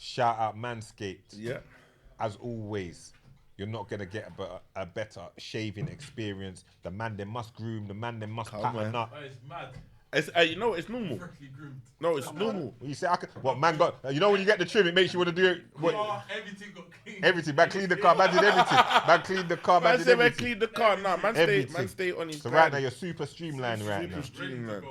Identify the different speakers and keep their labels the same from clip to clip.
Speaker 1: Shout out Manscaped.
Speaker 2: Yeah.
Speaker 1: As always, you're not gonna get a better shaving experience. The man they must groom. The man they must pattern up.
Speaker 3: It's mad.
Speaker 2: It's it's normal.
Speaker 3: Freshly groomed.
Speaker 2: No, it's normal.
Speaker 1: You say I can, what man got? You know when you get the trim, it makes you want to do it. What,
Speaker 3: Everything got clean.
Speaker 1: everything. Man clean the car. Man did everything. Man cleaned the car. Man
Speaker 2: Man
Speaker 1: did
Speaker 2: said man
Speaker 1: everything.
Speaker 2: clean the car. Nah, man
Speaker 1: Everything.
Speaker 2: stay on his
Speaker 1: So
Speaker 2: grind.
Speaker 1: right now you're super streamlined right now.
Speaker 2: Super streamlined.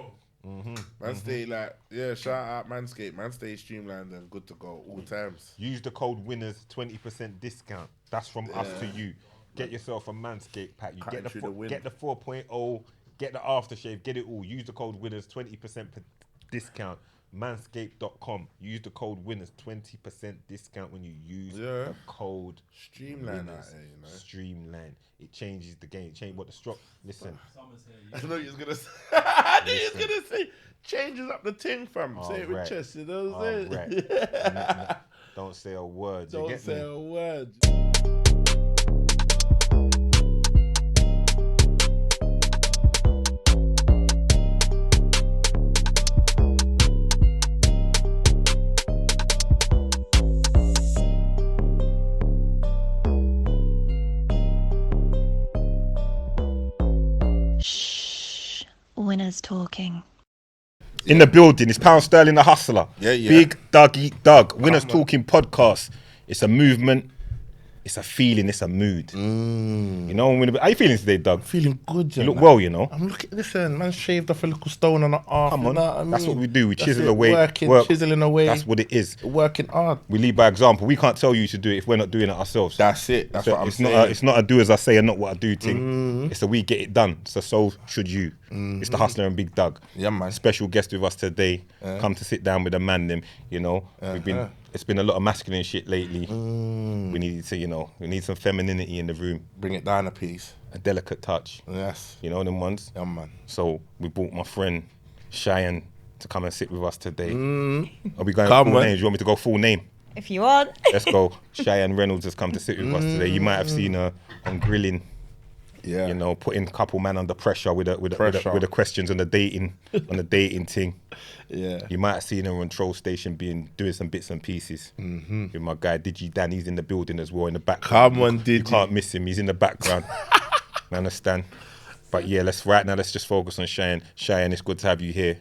Speaker 2: Man stay like, shout out Manscaped. Man stay streamlined and good to go all times.
Speaker 1: Use the code winners 20% discount. That's from us to you. Get yourself a Manscaped pack. You
Speaker 2: Cutting through the wind.
Speaker 1: get the 4.0, get the aftershave, get it all. Use the code winners 20% discount. Manscaped.com. Use the code winners 20% discount when you use the code
Speaker 2: Streamline
Speaker 1: winners.
Speaker 2: out here, you know.
Speaker 1: Streamline. It changes the game. Change what the struck. Listen.
Speaker 2: I know you was gonna say. I knew you was gonna say. Changes up the ting, fam. Say it with
Speaker 1: Alright.
Speaker 2: chest. You know what I'm saying?
Speaker 1: Right. Don't say a word. You
Speaker 2: Don't
Speaker 1: get
Speaker 2: say
Speaker 1: me?
Speaker 2: a word.
Speaker 4: Shh. Winners talking.
Speaker 1: In the building, it's Pound Sterling the Hustler.
Speaker 2: Yeah, yeah.
Speaker 1: Big Doug Eat Doug. Winners Talking podcast. It's a movement. It's a feeling. It's a mood. You know, how you feeling today, Doug?
Speaker 2: Feeling good,
Speaker 1: You look well, you know.
Speaker 2: I'm looking. Listen, man, shaved off a little stone on the arm.
Speaker 1: Come on.
Speaker 2: You know what I mean?
Speaker 1: That's what we do. We
Speaker 2: That's
Speaker 1: chisel
Speaker 2: it,
Speaker 1: away.
Speaker 2: chiseling away.
Speaker 1: That's what it is.
Speaker 2: Working hard.
Speaker 1: We lead by example. We can't tell you to do it if we're not doing it ourselves.
Speaker 2: That's it. That's
Speaker 1: So
Speaker 2: what I'm
Speaker 1: it's
Speaker 2: saying.
Speaker 1: not. It's not a do as I say and not what I do thing. It's a we get it done. So should you. It's the Hustler and Big Doug.
Speaker 2: Yeah, man.
Speaker 1: Special guest with us today. Come to sit down with the man. Them. You know. We've been. It's been a lot of masculine shit lately. We need to. You know. We need some femininity in the room.
Speaker 2: Bring it down a piece.
Speaker 1: A delicate touch.
Speaker 2: Yes.
Speaker 1: You know them ones.
Speaker 2: Yeah, man.
Speaker 1: So we brought my friend Chian to come and sit with us today. Are we going
Speaker 2: Come
Speaker 1: full
Speaker 2: on.
Speaker 1: names? You want me to go full name?
Speaker 5: If you want.
Speaker 1: Let's go. Chian Reynolds has come to sit with us today. You might have seen her on Grilling.
Speaker 2: Yeah.
Speaker 1: You know, putting a couple man under pressure with the questions on the dating thing.
Speaker 2: Yeah.
Speaker 1: You might have seen her on Troll Station doing some bits and pieces. With my guy Digi Dan, he's in the building as well in the background.
Speaker 2: Come on,
Speaker 1: You
Speaker 2: Digi.
Speaker 1: can't miss him. He's in the background. I understand. But yeah, let's just focus on Chian. Chian, it's good to have you here.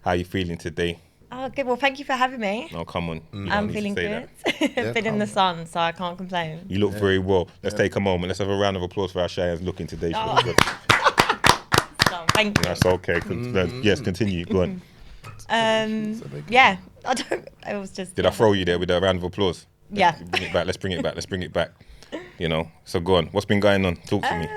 Speaker 1: How are you feeling today?
Speaker 5: Oh, good. Well, thank you for having me.
Speaker 1: No, come on. You don't
Speaker 5: I'm
Speaker 1: need to
Speaker 5: feeling
Speaker 1: say
Speaker 5: good.
Speaker 1: that.
Speaker 5: Been in the sun, so I can't complain.
Speaker 1: You look very well. Let's take a moment. Let's have a round of applause for how Chian's looking today. She looks good.
Speaker 5: So, thank you.
Speaker 1: That's okay. Yes, continue. Go on.
Speaker 5: Yeah, I don't. I was just.
Speaker 1: Did I throw you there with a round of applause?
Speaker 5: Yeah.
Speaker 1: Bring it back. Let's bring it back. Let's bring it back. You know. So go on. What's been going on? Talk to me.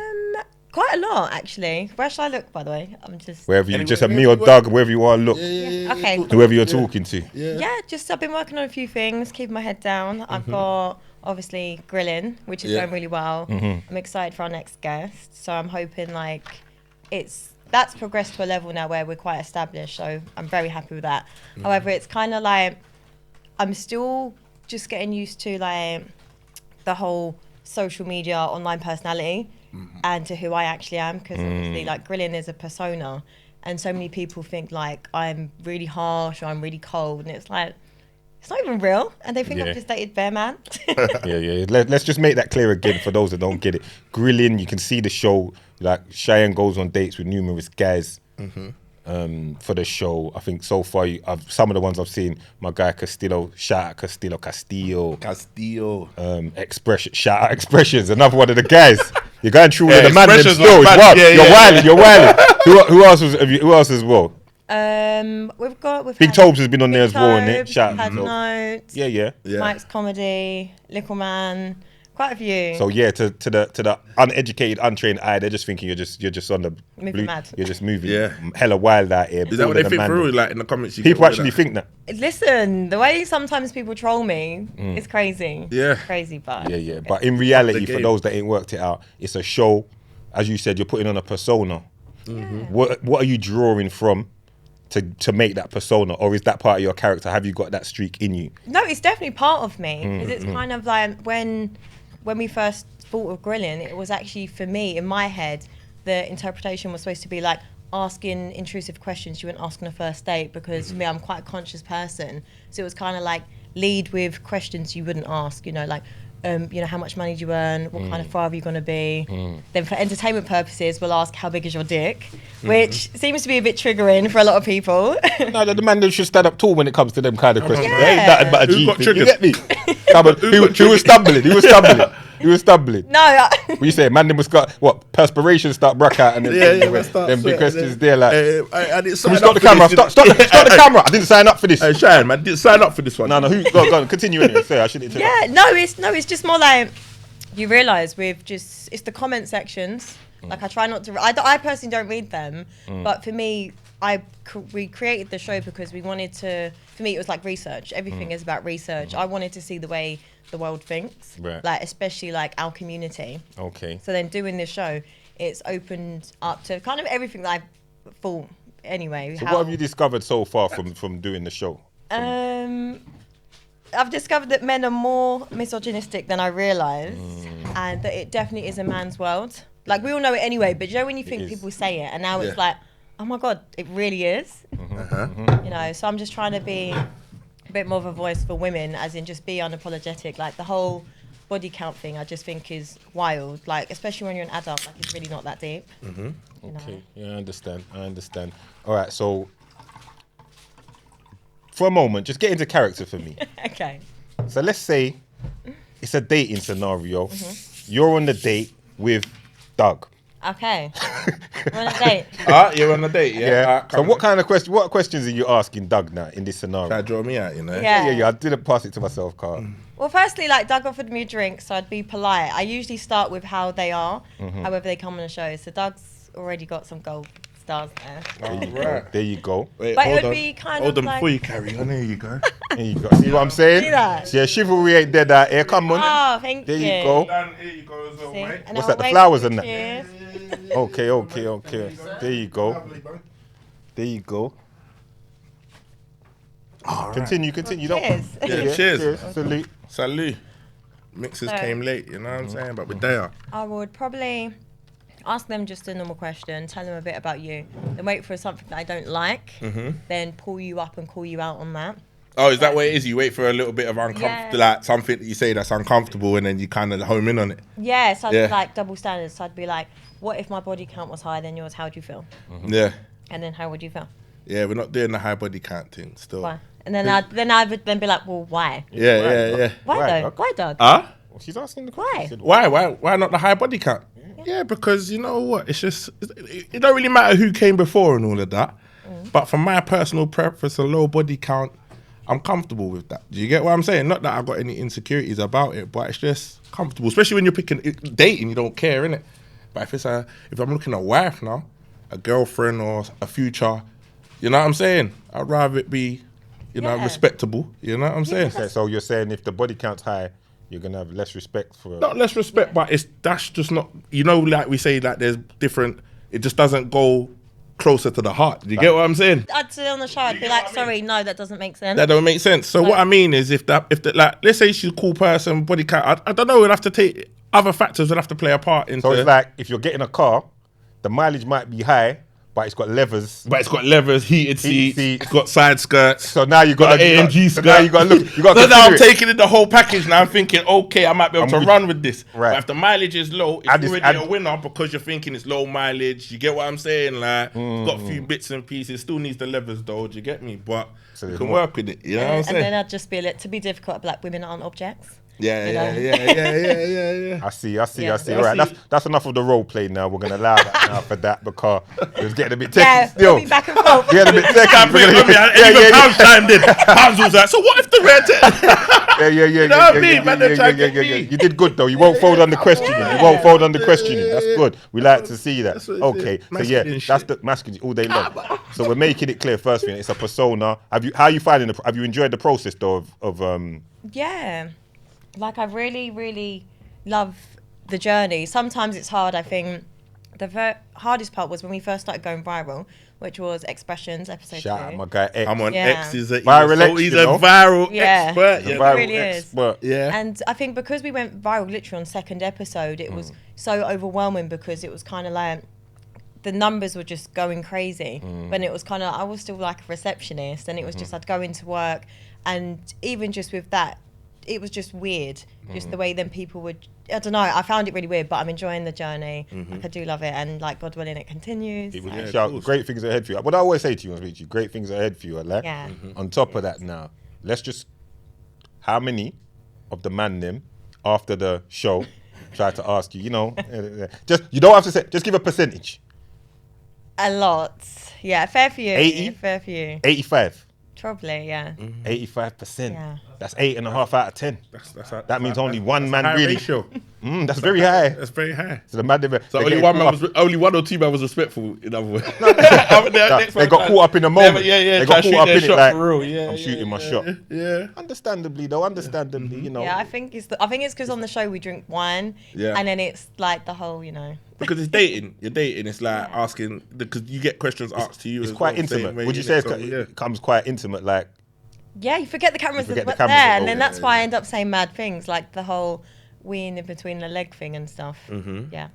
Speaker 5: Quite a lot, actually. Where should I look, by the way? I'm just.
Speaker 1: Wherever you
Speaker 2: Anywhere-
Speaker 1: just a me or Doug, wherever you are, look.
Speaker 5: Okay.
Speaker 1: Whoever you're talking to.
Speaker 5: Yeah, just I've been working on a few things, keeping my head down. I've got obviously grilling, which is going really well. I'm excited for our next guest, so I'm hoping like that's progressed to a level now where we're quite established. So I'm very happy with that. However, it's kind of like I'm still just getting used to like the whole social media online personality and to who I actually am, because obviously like grilling is a persona. And so many people think like I'm really harsh or I'm really cold, and it's like it's not even real. And they think
Speaker 1: Yeah.
Speaker 5: I've just dated Bear Man.
Speaker 1: Yeah. Let's just make that clear again for those that don't get it. Grilling, you can see the show. Like Chian goes on dates with numerous guys for the show. I think so far, some of the ones I've seen, my guy Castillo, shout out Castillo. Expression, shout out Expressions, another one of the guys. You're going through with the man them
Speaker 2: Expressions
Speaker 1: still.
Speaker 2: was
Speaker 1: It's
Speaker 2: mad.
Speaker 1: wild.
Speaker 2: Yeah,
Speaker 1: You're wilding. Who else who else as well?
Speaker 5: We've
Speaker 1: Big
Speaker 5: had
Speaker 1: Tobes has been on there
Speaker 5: Big
Speaker 1: as well, innit?
Speaker 5: Tobes,
Speaker 1: Shout out
Speaker 5: had
Speaker 1: to Tobes.
Speaker 5: Notes,
Speaker 1: Yeah.
Speaker 5: Mike's Comedy, Little Man, quite a few.
Speaker 1: So yeah, to the uneducated, untrained eye, they're just thinking you're just on the
Speaker 5: Moving mad.
Speaker 1: You're just moving
Speaker 2: Yeah.
Speaker 1: hella wild out here.
Speaker 2: Is that what they
Speaker 1: Older
Speaker 2: think
Speaker 1: than
Speaker 2: for
Speaker 1: man.
Speaker 2: real? Like in the comments, you
Speaker 1: People
Speaker 2: get all
Speaker 1: actually
Speaker 2: that.
Speaker 1: think that.
Speaker 5: Listen, the way sometimes people troll me is crazy.
Speaker 2: Yeah.
Speaker 5: It's crazy, but
Speaker 1: Yeah. But in reality, for
Speaker 2: game.
Speaker 1: those that ain't worked it out, it's a show. As you said, you're putting on a persona. What are you drawing from to make that persona, or is that part of your character? Have you got that streak in you?
Speaker 5: no, it's definitely part of me. 'Cause it's kind of like when we first thought of grilling, it was actually for me in my head. The interpretation was supposed to be like asking intrusive questions you wouldn't ask on a first date, because for me, I'm quite a conscious person. So it was kind of like lead with questions you wouldn't ask, you know, like, you know, how much money do you earn? What kind of father are you going to be? Then for entertainment purposes, we'll ask how big is your dick, which seems to be a bit triggering for a lot of people.
Speaker 1: No, the man should stand up tall when it comes to them kind of questions.
Speaker 5: Yeah.
Speaker 1: There ain't nothing but a
Speaker 2: Who
Speaker 1: G
Speaker 2: got
Speaker 1: thing. You
Speaker 2: triggered?
Speaker 1: get me? Come on, he was stumbling. He was stumbling. He was stumbling.
Speaker 5: No,
Speaker 1: What you say? Man, them was got what? Perspiration start break out and then them big questions there. Like,
Speaker 2: I didn't
Speaker 1: can we
Speaker 2: sign
Speaker 1: stop
Speaker 2: up
Speaker 1: the
Speaker 2: for
Speaker 1: camera?
Speaker 2: this,
Speaker 1: Stop the camera. I didn't sign up for this.
Speaker 2: Hey, Chian, man, didn't sign up for this one.
Speaker 1: No, who? Go on. Continue anyway. Say I shouldn't.
Speaker 5: yeah, no, it's just more like you realise it's the comment sections. Like I try not to. I personally don't read them, but for me, we created the show because we wanted to. For me, it was like research. Everything is about research. I wanted to see the way the world thinks,
Speaker 1: Right.
Speaker 5: like especially like our community.
Speaker 1: Okay.
Speaker 5: So then doing this show, it's opened up to kind of everything that I thought. Anyway,
Speaker 1: So what have you discovered so far from doing the show?
Speaker 5: I've discovered that men are more misogynistic than I realised, and that it definitely is a man's world. Like we all know it anyway, but you know when you think
Speaker 1: is.
Speaker 5: people say it, and now
Speaker 2: Yeah.
Speaker 5: it's like, oh my god, it really is. You know, so I'm just trying to be a bit more of a voice for women, as in just be unapologetic. Like the whole body count thing, I just think is wild. Like especially when you're an adult, like it's really not that deep. You know?
Speaker 1: Okay. Yeah, I understand. All right. So for a moment, just get into character for me.
Speaker 5: Okay.
Speaker 1: So let's say it's a dating scenario. You're on the date with Doug.
Speaker 5: Okay. We're on a date.
Speaker 2: You're on a date, yeah?
Speaker 1: So what kind of what questions are you asking Doug now in this scenario?
Speaker 2: Try to draw me out, you know?
Speaker 5: Yeah.
Speaker 1: Yeah. I didn't pass it to myself, Carl.
Speaker 5: Well, firstly, like Doug offered me a drink, so I'd be polite. I usually start with how they are, however they come on the show. So Doug's already got some gold stars there.
Speaker 1: There you go.
Speaker 2: Wait,
Speaker 5: But it
Speaker 2: hold
Speaker 5: would
Speaker 2: on.
Speaker 5: be kind
Speaker 2: Hold
Speaker 5: of
Speaker 2: on,
Speaker 5: like...
Speaker 2: before you carry on, there you go.
Speaker 1: There you go. See what I'm saying?
Speaker 5: See that?
Speaker 1: Yeah, chivalry ain't dead out here. Come on.
Speaker 5: Oh, thank
Speaker 1: There
Speaker 5: you.
Speaker 1: you go.
Speaker 2: And here you go as well,
Speaker 5: See?
Speaker 2: mate.
Speaker 5: And
Speaker 1: What's
Speaker 5: I'll
Speaker 1: that, the
Speaker 5: wave
Speaker 1: flowers
Speaker 5: you
Speaker 1: and that?
Speaker 5: cheers.
Speaker 1: Okay. There you go.
Speaker 2: Lovely, man.
Speaker 1: There you go.
Speaker 2: All right.
Speaker 1: Continue. Don't.
Speaker 5: Cheers.
Speaker 2: Yeah, cheers.
Speaker 1: Salute.
Speaker 2: Salut. Mixers
Speaker 5: So-
Speaker 2: came late, you know what I'm saying? But we're there.
Speaker 5: I would probably ask them just a normal question, tell them a bit about you, then wait for something that I don't like, then pull you up and call you out on that.
Speaker 2: Oh, is that what it is? You wait for a little bit of uncomfortable,
Speaker 5: Yeah.
Speaker 2: like something that you say that's uncomfortable, and then you kind of home in on it.
Speaker 5: Yeah, so I'd
Speaker 2: Yeah.
Speaker 5: be like double standards. So I'd be like, what if my body count was higher than yours? How would you feel?
Speaker 2: Yeah,
Speaker 5: And then how would you feel?
Speaker 2: yeah. We're not doing the high body count thing still.
Speaker 5: Why? And then I would then be like, well, why?
Speaker 2: Yeah.
Speaker 5: Why
Speaker 1: Right,
Speaker 5: though?
Speaker 1: okay.
Speaker 5: Why, Doug?
Speaker 2: Huh?
Speaker 1: Well, she's asking the
Speaker 5: Why?
Speaker 1: question.
Speaker 2: Why not the high body count? Yeah, because you know what? It's just it don't really matter who came before and all of that. But from my personal preference, a low body count, I'm comfortable with that. Do you get what I'm saying? Not that I've got any insecurities about it, but it's just comfortable. Especially when you're picking dating, you don't care, innit? But if I'm looking at a wife now, a girlfriend or a future, you know what I'm saying? I'd rather it be, you know,
Speaker 5: Yeah.
Speaker 2: respectable. You know what I'm saying?
Speaker 1: Okay, so you're saying if the body count's high, you're gonna have less respect for.
Speaker 2: Not less respect, but that's just not, you know, like we say, like there's different, it just doesn't go closer to the heart. Do you get what I'm saying?
Speaker 5: I'd sit on the show. I'd be like, sorry, no, that doesn't make sense.
Speaker 2: That don't make sense. So what I mean is if the like, let's say she's a cool person, body count, I don't know, we'll have to take, other factors will have to play a part into.
Speaker 1: So it's like if you're getting a car, the mileage might be high, but it's got levers.
Speaker 2: But it's got levers, heated seats, it's got side skirts.
Speaker 1: So now you got
Speaker 2: an AMG skirt.
Speaker 1: So now you got to look. You got
Speaker 2: So
Speaker 1: to
Speaker 2: now I'm
Speaker 1: consider it.
Speaker 2: taking in the whole package. Now I'm thinking, okay, I might be able
Speaker 1: I'm
Speaker 2: to
Speaker 1: with
Speaker 2: run with this.
Speaker 1: Right.
Speaker 2: But if the mileage is low, it's
Speaker 1: And it's-
Speaker 2: already
Speaker 1: and-
Speaker 2: a winner because you're thinking it's low mileage. You get what I'm saying? Like, it's got a few bits and pieces. Still needs the levers though. Do you get me? But
Speaker 1: So
Speaker 2: you
Speaker 1: there's
Speaker 2: can
Speaker 1: more.
Speaker 2: work with it. You know what I'm
Speaker 5: and
Speaker 2: saying?
Speaker 5: then I'd just be like, to be difficult, I'd be like, women aren't objects.
Speaker 2: Yeah.
Speaker 1: I see.
Speaker 5: Yeah.
Speaker 1: All right, that's enough of the role play now. We're gonna allow that now for that because it was getting a bit techie
Speaker 5: Yeah,
Speaker 1: still.
Speaker 5: we'll be back and forth.
Speaker 1: Getting a bit techie. We're gonna-
Speaker 2: Pounds chimed in. Pounds was like, so what if the red?
Speaker 1: Yeah.
Speaker 2: You know what I mean, man? They're trying to get me.
Speaker 1: You did good though. You won't fold under questioning. You won't fold under questioning. That's good. We like to see that.
Speaker 2: That's what it
Speaker 1: Okay.
Speaker 2: is.
Speaker 1: So yeah,
Speaker 2: Masculine
Speaker 1: that's
Speaker 2: shit.
Speaker 1: the masculine all day long. So we're making it clear first thing. It's a persona. How are you finding have you enjoyed the process though of
Speaker 5: Yeah. Like, I really, really love the journey. Sometimes it's hard. I think the hardest part was when we first started going viral, which was Expressions, episode
Speaker 1: shout
Speaker 5: 2.
Speaker 1: out my guy X.
Speaker 2: I'm on
Speaker 5: Yeah.
Speaker 2: X. He's a
Speaker 1: Viral
Speaker 2: he's
Speaker 1: X,
Speaker 2: a
Speaker 1: you know?
Speaker 2: viral
Speaker 5: Yeah.
Speaker 2: expert.
Speaker 1: The
Speaker 2: Yeah.
Speaker 1: viral
Speaker 5: really is.
Speaker 1: expert.
Speaker 2: Yeah.
Speaker 5: And I think because we went viral literally on second episode, it was so overwhelming because it was kind of like the numbers were just going crazy. But it was kind of, I was still like a receptionist, and it was just I'd go into work And even just with that, it was just weird. Just the way then people would, I don't know, I found it really weird, but I'm enjoying the journey. Like, I do love it. And like, God willing, it continues.
Speaker 1: It was
Speaker 2: Yeah,
Speaker 1: shout,
Speaker 2: cool.
Speaker 1: great things ahead for you. What I always say to you, when I speak to you, great things ahead for you. Like,
Speaker 5: Yeah.
Speaker 1: on top of that now, let's just, how many of the man them after the show try to ask you, you know, just, you don't have to say, just give a percentage.
Speaker 5: A lot. Yeah, fair for you.
Speaker 1: 80?
Speaker 5: Fair for you.
Speaker 1: 85.
Speaker 5: Probably, yeah.
Speaker 1: 85%.
Speaker 5: Yeah.
Speaker 1: That's 8.5 out of 10. That means only one man
Speaker 2: high
Speaker 1: really.
Speaker 2: ratio.
Speaker 1: That's very high.
Speaker 2: That's very high.
Speaker 1: So the man,
Speaker 2: So only one or two man was respectful. In other words,
Speaker 1: they got caught up in the moment.
Speaker 2: Yeah.
Speaker 1: They got caught up in it like,
Speaker 2: for real. Yeah,
Speaker 1: I'm shooting my shot.
Speaker 2: Yeah.
Speaker 1: Understandably though, you know.
Speaker 5: Yeah, I think it's because on the show we drink wine,
Speaker 2: Yeah.
Speaker 5: and then it's like the whole, you know.
Speaker 2: Because it's dating. You're dating. It's like asking, because you get questions asked to you.
Speaker 1: It's
Speaker 2: as
Speaker 1: quite
Speaker 2: well, same
Speaker 1: intimate.
Speaker 2: way,
Speaker 1: Would you
Speaker 2: innit?
Speaker 1: say
Speaker 2: So,
Speaker 1: it comes quite intimate? Like,
Speaker 5: Yeah, you forget the cameras
Speaker 1: forget the
Speaker 5: are
Speaker 1: cameras
Speaker 5: there,
Speaker 1: are
Speaker 5: and then
Speaker 1: over.
Speaker 5: that's why I end up saying mad things like the whole weeing in between the leg thing and stuff. Yeah.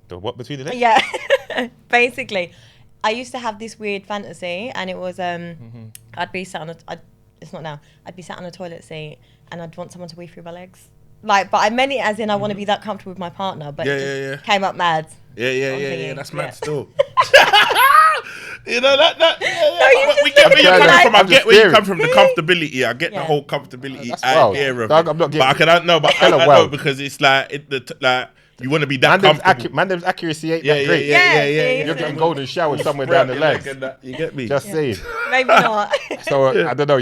Speaker 1: the what between the legs?
Speaker 5: Yeah. Basically, I used to have this weird fantasy, and it was I'd be sat on it's not now. I'd be sat on a toilet seat, and I'd want someone to wee through my legs. Like, but I meant it as in I want to be that comfortable with my partner, but it just came up mad.
Speaker 2: Yeah. That's mad
Speaker 5: Yeah.
Speaker 2: still. You know that.
Speaker 5: you
Speaker 2: We
Speaker 5: just
Speaker 2: get where you
Speaker 5: look
Speaker 2: come
Speaker 5: like-
Speaker 2: from. I
Speaker 1: I'm
Speaker 2: get
Speaker 1: just
Speaker 2: where you
Speaker 1: staring.
Speaker 2: come from. The comfortability. I get the
Speaker 5: Yeah.
Speaker 2: whole comfortability
Speaker 1: That's wild.
Speaker 2: idea of
Speaker 1: Dog,
Speaker 2: it.
Speaker 1: I'm not
Speaker 2: But I
Speaker 1: getting-
Speaker 2: can know. But
Speaker 1: Hella
Speaker 2: I know
Speaker 1: wild.
Speaker 2: because it's like like you want to be that comfortable.
Speaker 1: Mandem's accuracy ain't
Speaker 2: Yeah,
Speaker 1: that great.
Speaker 5: Yeah,
Speaker 1: You're
Speaker 5: see,
Speaker 1: getting golden showered somewhere down the legs.
Speaker 2: You get me?
Speaker 1: Just saying.
Speaker 5: Maybe not.
Speaker 1: So I don't know.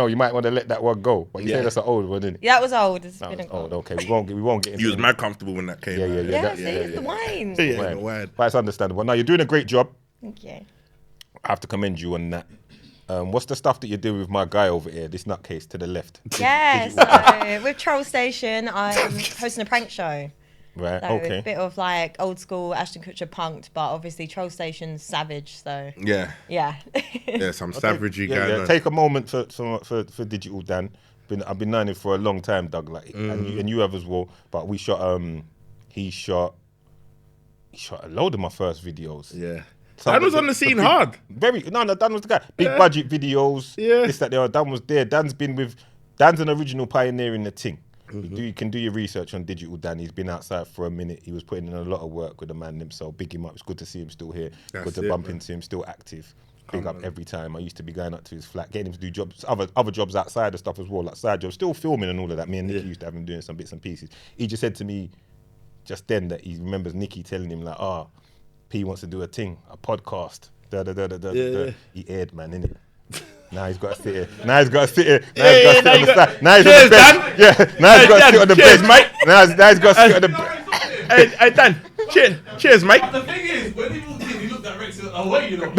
Speaker 1: You might want to let that one go. But you
Speaker 2: Yeah.
Speaker 1: say that's an old one, isn't it?
Speaker 5: Yeah, that was old. It's
Speaker 1: That
Speaker 5: been
Speaker 1: was
Speaker 5: a
Speaker 1: old. Okay, we won't get into
Speaker 2: You was
Speaker 1: it.
Speaker 2: mad comfortable when that came.
Speaker 1: Yeah,
Speaker 2: out.
Speaker 1: yeah,
Speaker 5: Yeah,
Speaker 1: that-
Speaker 5: see,
Speaker 1: yeah,
Speaker 5: it's
Speaker 1: yeah.
Speaker 5: the wine.
Speaker 2: Yeah,
Speaker 1: Right.
Speaker 2: the word.
Speaker 1: But it's understandable. Now you're doing a great job.
Speaker 5: Thank you.
Speaker 1: I have to commend you on that. What's the stuff that you're doing with my guy over here, this nutcase to the left?
Speaker 5: Yeah, so with Troll Station, I'm hosting a prank show.
Speaker 1: Right,
Speaker 5: So
Speaker 1: okay.
Speaker 5: a bit of like old school Ashton Kutcher punked, but obviously Troll Station's savage, so
Speaker 2: Yeah,
Speaker 5: yeah.
Speaker 2: yeah, some savagery
Speaker 1: Yeah,
Speaker 2: going
Speaker 1: yeah.
Speaker 2: on.
Speaker 1: Take a moment for Digital Dan. I've been knowing him for a long time, Doug. Like, and you have as well. But we shot. He shot a load of my first videos.
Speaker 2: Yeah,
Speaker 1: Some
Speaker 2: Dan
Speaker 1: of
Speaker 2: was
Speaker 1: the-
Speaker 2: on the scene
Speaker 1: big-
Speaker 2: hard.
Speaker 1: No, Dan was the guy. Big budget videos.
Speaker 2: Yeah.
Speaker 1: This, that, the other. Dan was there. Dan's an original pioneer in the thing. You can do your research on Digital Dan. He's been outside for a minute. He was putting in a lot of work with the man himself. Big him up. It's good to see him still here.
Speaker 2: That's
Speaker 1: Good to
Speaker 2: it,
Speaker 1: bump
Speaker 2: man.
Speaker 1: into him. Still active. Big up every time. I used to be going up to his flat, getting him to do jobs, other jobs outside of stuff as well, like side jobs. Still filming and all of that. Me and Nicky used to have him doing some bits and pieces. He just said to me just then that he remembers Nicky telling him like, P wants to do a podcast.
Speaker 2: Yeah.
Speaker 1: He aired, man, innit? Now he's got to sit here. Now he's got to sit here.
Speaker 2: Yeah,
Speaker 1: Now he's got to sit on the side. Now he's on
Speaker 2: Cheers,
Speaker 1: the bench. Yeah. Now he's got to
Speaker 2: Dan,
Speaker 1: sit on the
Speaker 2: cheers,
Speaker 1: bench.
Speaker 2: mate.
Speaker 1: Now he's got to sit on the bench.
Speaker 2: Hey, Dan, cheers, mate.
Speaker 3: The thing is, when he walked in, he looked directly away, you know.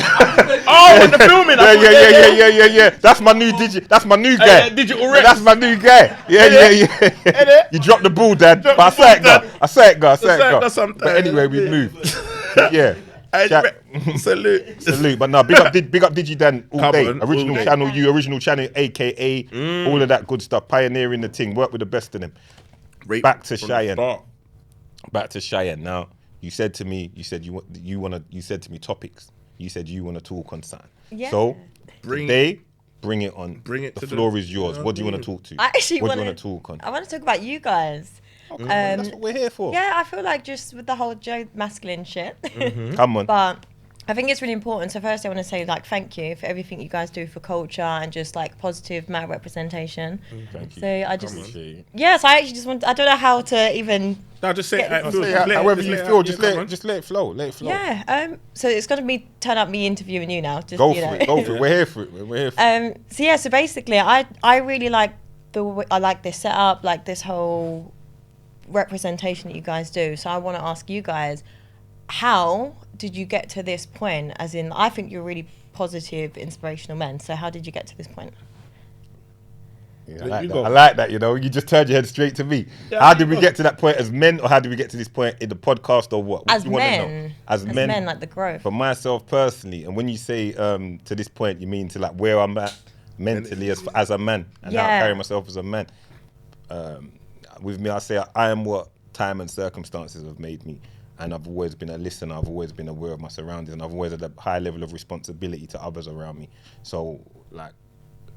Speaker 2: Oh, when the filming. I thought,
Speaker 1: Yeah. That's my new That's my new guy.
Speaker 2: Digital Rex.
Speaker 1: That's my new guy. Yeah. You dropped the ball, Dad. But I saw it, go. I saw it, go.
Speaker 2: That's something.
Speaker 1: But anyway, we moved. Yeah.
Speaker 2: Hey,
Speaker 1: Chat.
Speaker 2: salute.
Speaker 1: Salute, but no, big up Digidan all
Speaker 2: Come
Speaker 1: day.
Speaker 2: on, all
Speaker 1: Original
Speaker 2: day.
Speaker 1: channel, original channel, aka all of that good stuff. Pioneering the thing, work with the best of them. Back to
Speaker 2: From the
Speaker 1: Cheyenne.
Speaker 2: start.
Speaker 1: Back to Cheyenne. Now, you said to me topics. You said you want to talk on something.
Speaker 5: Yeah.
Speaker 1: So
Speaker 2: Bring-
Speaker 1: today, bring it on.
Speaker 2: Bring it
Speaker 1: The
Speaker 2: to the-
Speaker 1: floor is yours. What do you want to talk to?
Speaker 5: I actually
Speaker 1: what do you
Speaker 5: wanna-
Speaker 1: want to talk on?
Speaker 5: I want to talk about you guys.
Speaker 1: That's what we're here for.
Speaker 5: Yeah, I feel like just with the whole Joe masculine shit.
Speaker 1: Come on.
Speaker 5: But I think it's really important. So first I want to say like thank you for everything you guys do for culture and just like positive male representation.
Speaker 1: Thank you.
Speaker 5: So I just
Speaker 1: Appreciate it.
Speaker 5: yes, I actually just want I don't know how to even
Speaker 2: No, just say
Speaker 5: Get-
Speaker 2: it.
Speaker 1: Say however you feel, just let it flow. Let it flow.
Speaker 5: yeah, so it's gonna be turn up me interviewing you now. Just
Speaker 1: Go
Speaker 5: you
Speaker 1: for
Speaker 5: know.
Speaker 1: it. Go for it. We're here for it. We're here for it.
Speaker 5: So yeah, so basically, I really like I like this setup, like this whole representation that you guys do. So I want to ask you guys, how did you get to this point? As in, I think you're really positive, inspirational men. So how did you get to this point?
Speaker 1: Yeah, I
Speaker 2: There
Speaker 1: like
Speaker 2: you
Speaker 1: that.
Speaker 2: go.
Speaker 1: I like that, you know. You just turned your head straight to me.
Speaker 2: Yeah,
Speaker 1: How
Speaker 2: there
Speaker 1: did
Speaker 2: you
Speaker 1: we
Speaker 2: go.
Speaker 1: get to that point as men, or how did we get to this point in the podcast, or what? What
Speaker 5: As
Speaker 1: do you wanna know?
Speaker 5: men,
Speaker 1: As men,
Speaker 5: like the growth.
Speaker 1: For myself personally, and when you say to this point, you mean to like where I'm at mentally as a man, and how I
Speaker 5: Yeah.
Speaker 1: carry myself as a man. With me, I say I am what time and circumstances have made me. And I've always been a listener. I've always been aware of my surroundings, and I've always had a high level of responsibility to others around me. So, like,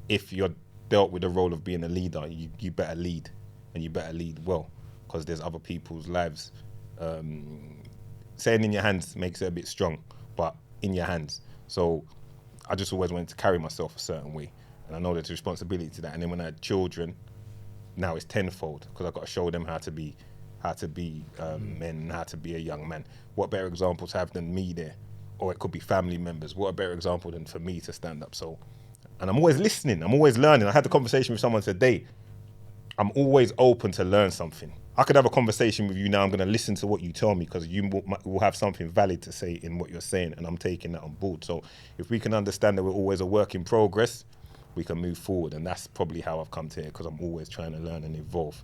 Speaker 1: if you're dealt with the role of being a leader, you better lead, and you better lead well, because there's other people's lives. Saying in your hands makes it a bit strong, but in your hands. So I just always wanted to carry myself a certain way, and I know there's a responsibility to that. And then when I had children, now it's tenfold, because I've got to show them how to be men, how to be a young man. What better example to have than me there? Or it could be family members. What a better example than for me to stand up? So, and I'm always listening. I'm always learning. I had a conversation with someone today. I'm always open to learn something. I could have a conversation with you now. I'm going to listen to what you tell me, because you will have something valid to say in what you're saying, and I'm taking that on board. So if we can understand that we're always a work in progress, we can move forward. And that's probably how I've come to here, because I'm always trying to learn and evolve.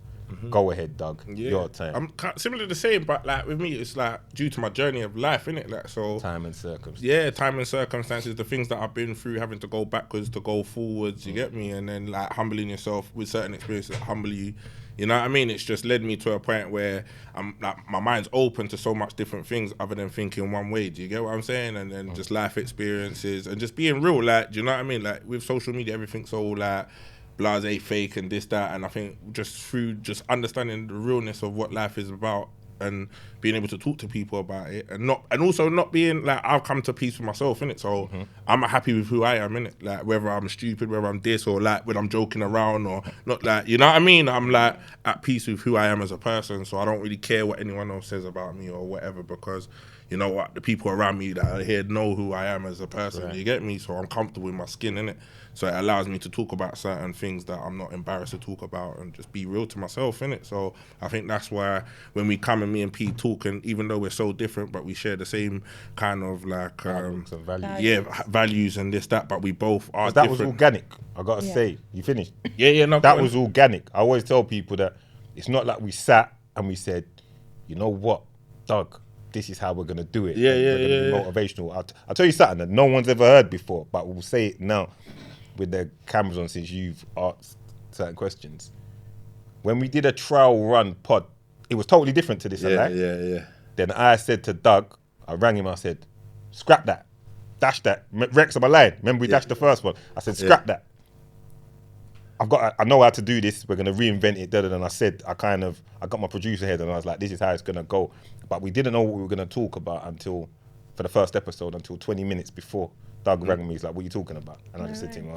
Speaker 1: Go ahead, Doug. Your time.
Speaker 2: I'm similar to the same, but like with me, it's like due to my journey of life, innit? Like, so
Speaker 1: Time and circumstance.
Speaker 2: yeah, time and circumstances, the things that I've been through, having to go backwards to go forwards, you get me? And then like humbling yourself with certain experiences that humble you. You know what I mean? It's just led me to a point where I'm like, my mind's open to so much different things other than thinking one way. Do you get what I'm saying? And then just life experiences and just being real. Like, do you know what I mean? Like with social media, everything's so like blase, fake, and this, that. And I think just through just understanding the realness of what life is about and being able to talk to people about it, and also not being like, I've come to peace with myself, innit? So I'm happy with who I am, innit? Like whether I'm stupid, whether I'm this, or like when I'm joking around or not, like, you know what I mean? I'm like at peace with who I am as a person, so I don't really care what anyone else says about me or whatever, because you know what, the people around me that are here know who I am as a person, you get me? So I'm comfortable in my skin, innit? So it allows me to talk about certain things that I'm not embarrassed to talk about and just be real to myself, innit? So I think that's why when we come and me and P talk, and even though we're so different, but we share the same kind of like, values and this, that, but we both are
Speaker 1: that
Speaker 2: different.
Speaker 1: was organic, I got to say. You finished?
Speaker 2: No,
Speaker 1: that was organic. I always tell people that it's not like we sat and we said, you know what, Doug, this is how we're going to do it. We're gonna be motivational. I'll tell you something that no one's ever heard before, but we'll say it now with the cameras on, since you've asked certain questions. When we did a trial run pod, it was totally different to this. Then I said to Doug, I rang him, I said, scrap that, dash that. Rex, am I lying? Remember we dashed the first one? I said, scrap that. I know how to do this. We're going to reinvent it. And I said, I got my producer head and I was like, this is how it's going to go. But we didn't know what we were going to talk about for the first episode, until 20 minutes before Doug rang me. He's like, what are you talking about? And I just said to him,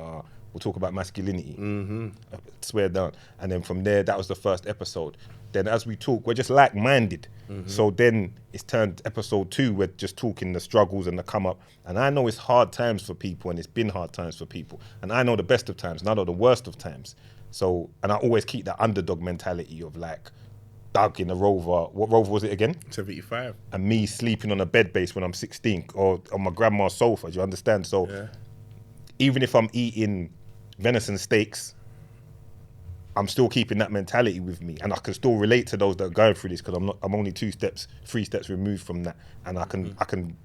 Speaker 1: we'll talk about masculinity. Swear down. And then from there, that was the first episode. Then as we talk, we're just like-minded. So then it's turned episode 2, we're just talking the struggles and the come up. And I know it's hard times for people, and it's been hard times for people. And I know the best of times, and I know the worst of times. So, and I always keep that underdog mentality of like, Doug in a Rover, what Rover was it again?
Speaker 2: 75.
Speaker 1: And me sleeping on a bed base when I'm 16, or on my grandma's sofa, do you understand? So even if I'm eating venison steaks, I'm still keeping that mentality with me, and I can still relate to those that are going through this, because I'm only 3 steps removed from that, and I can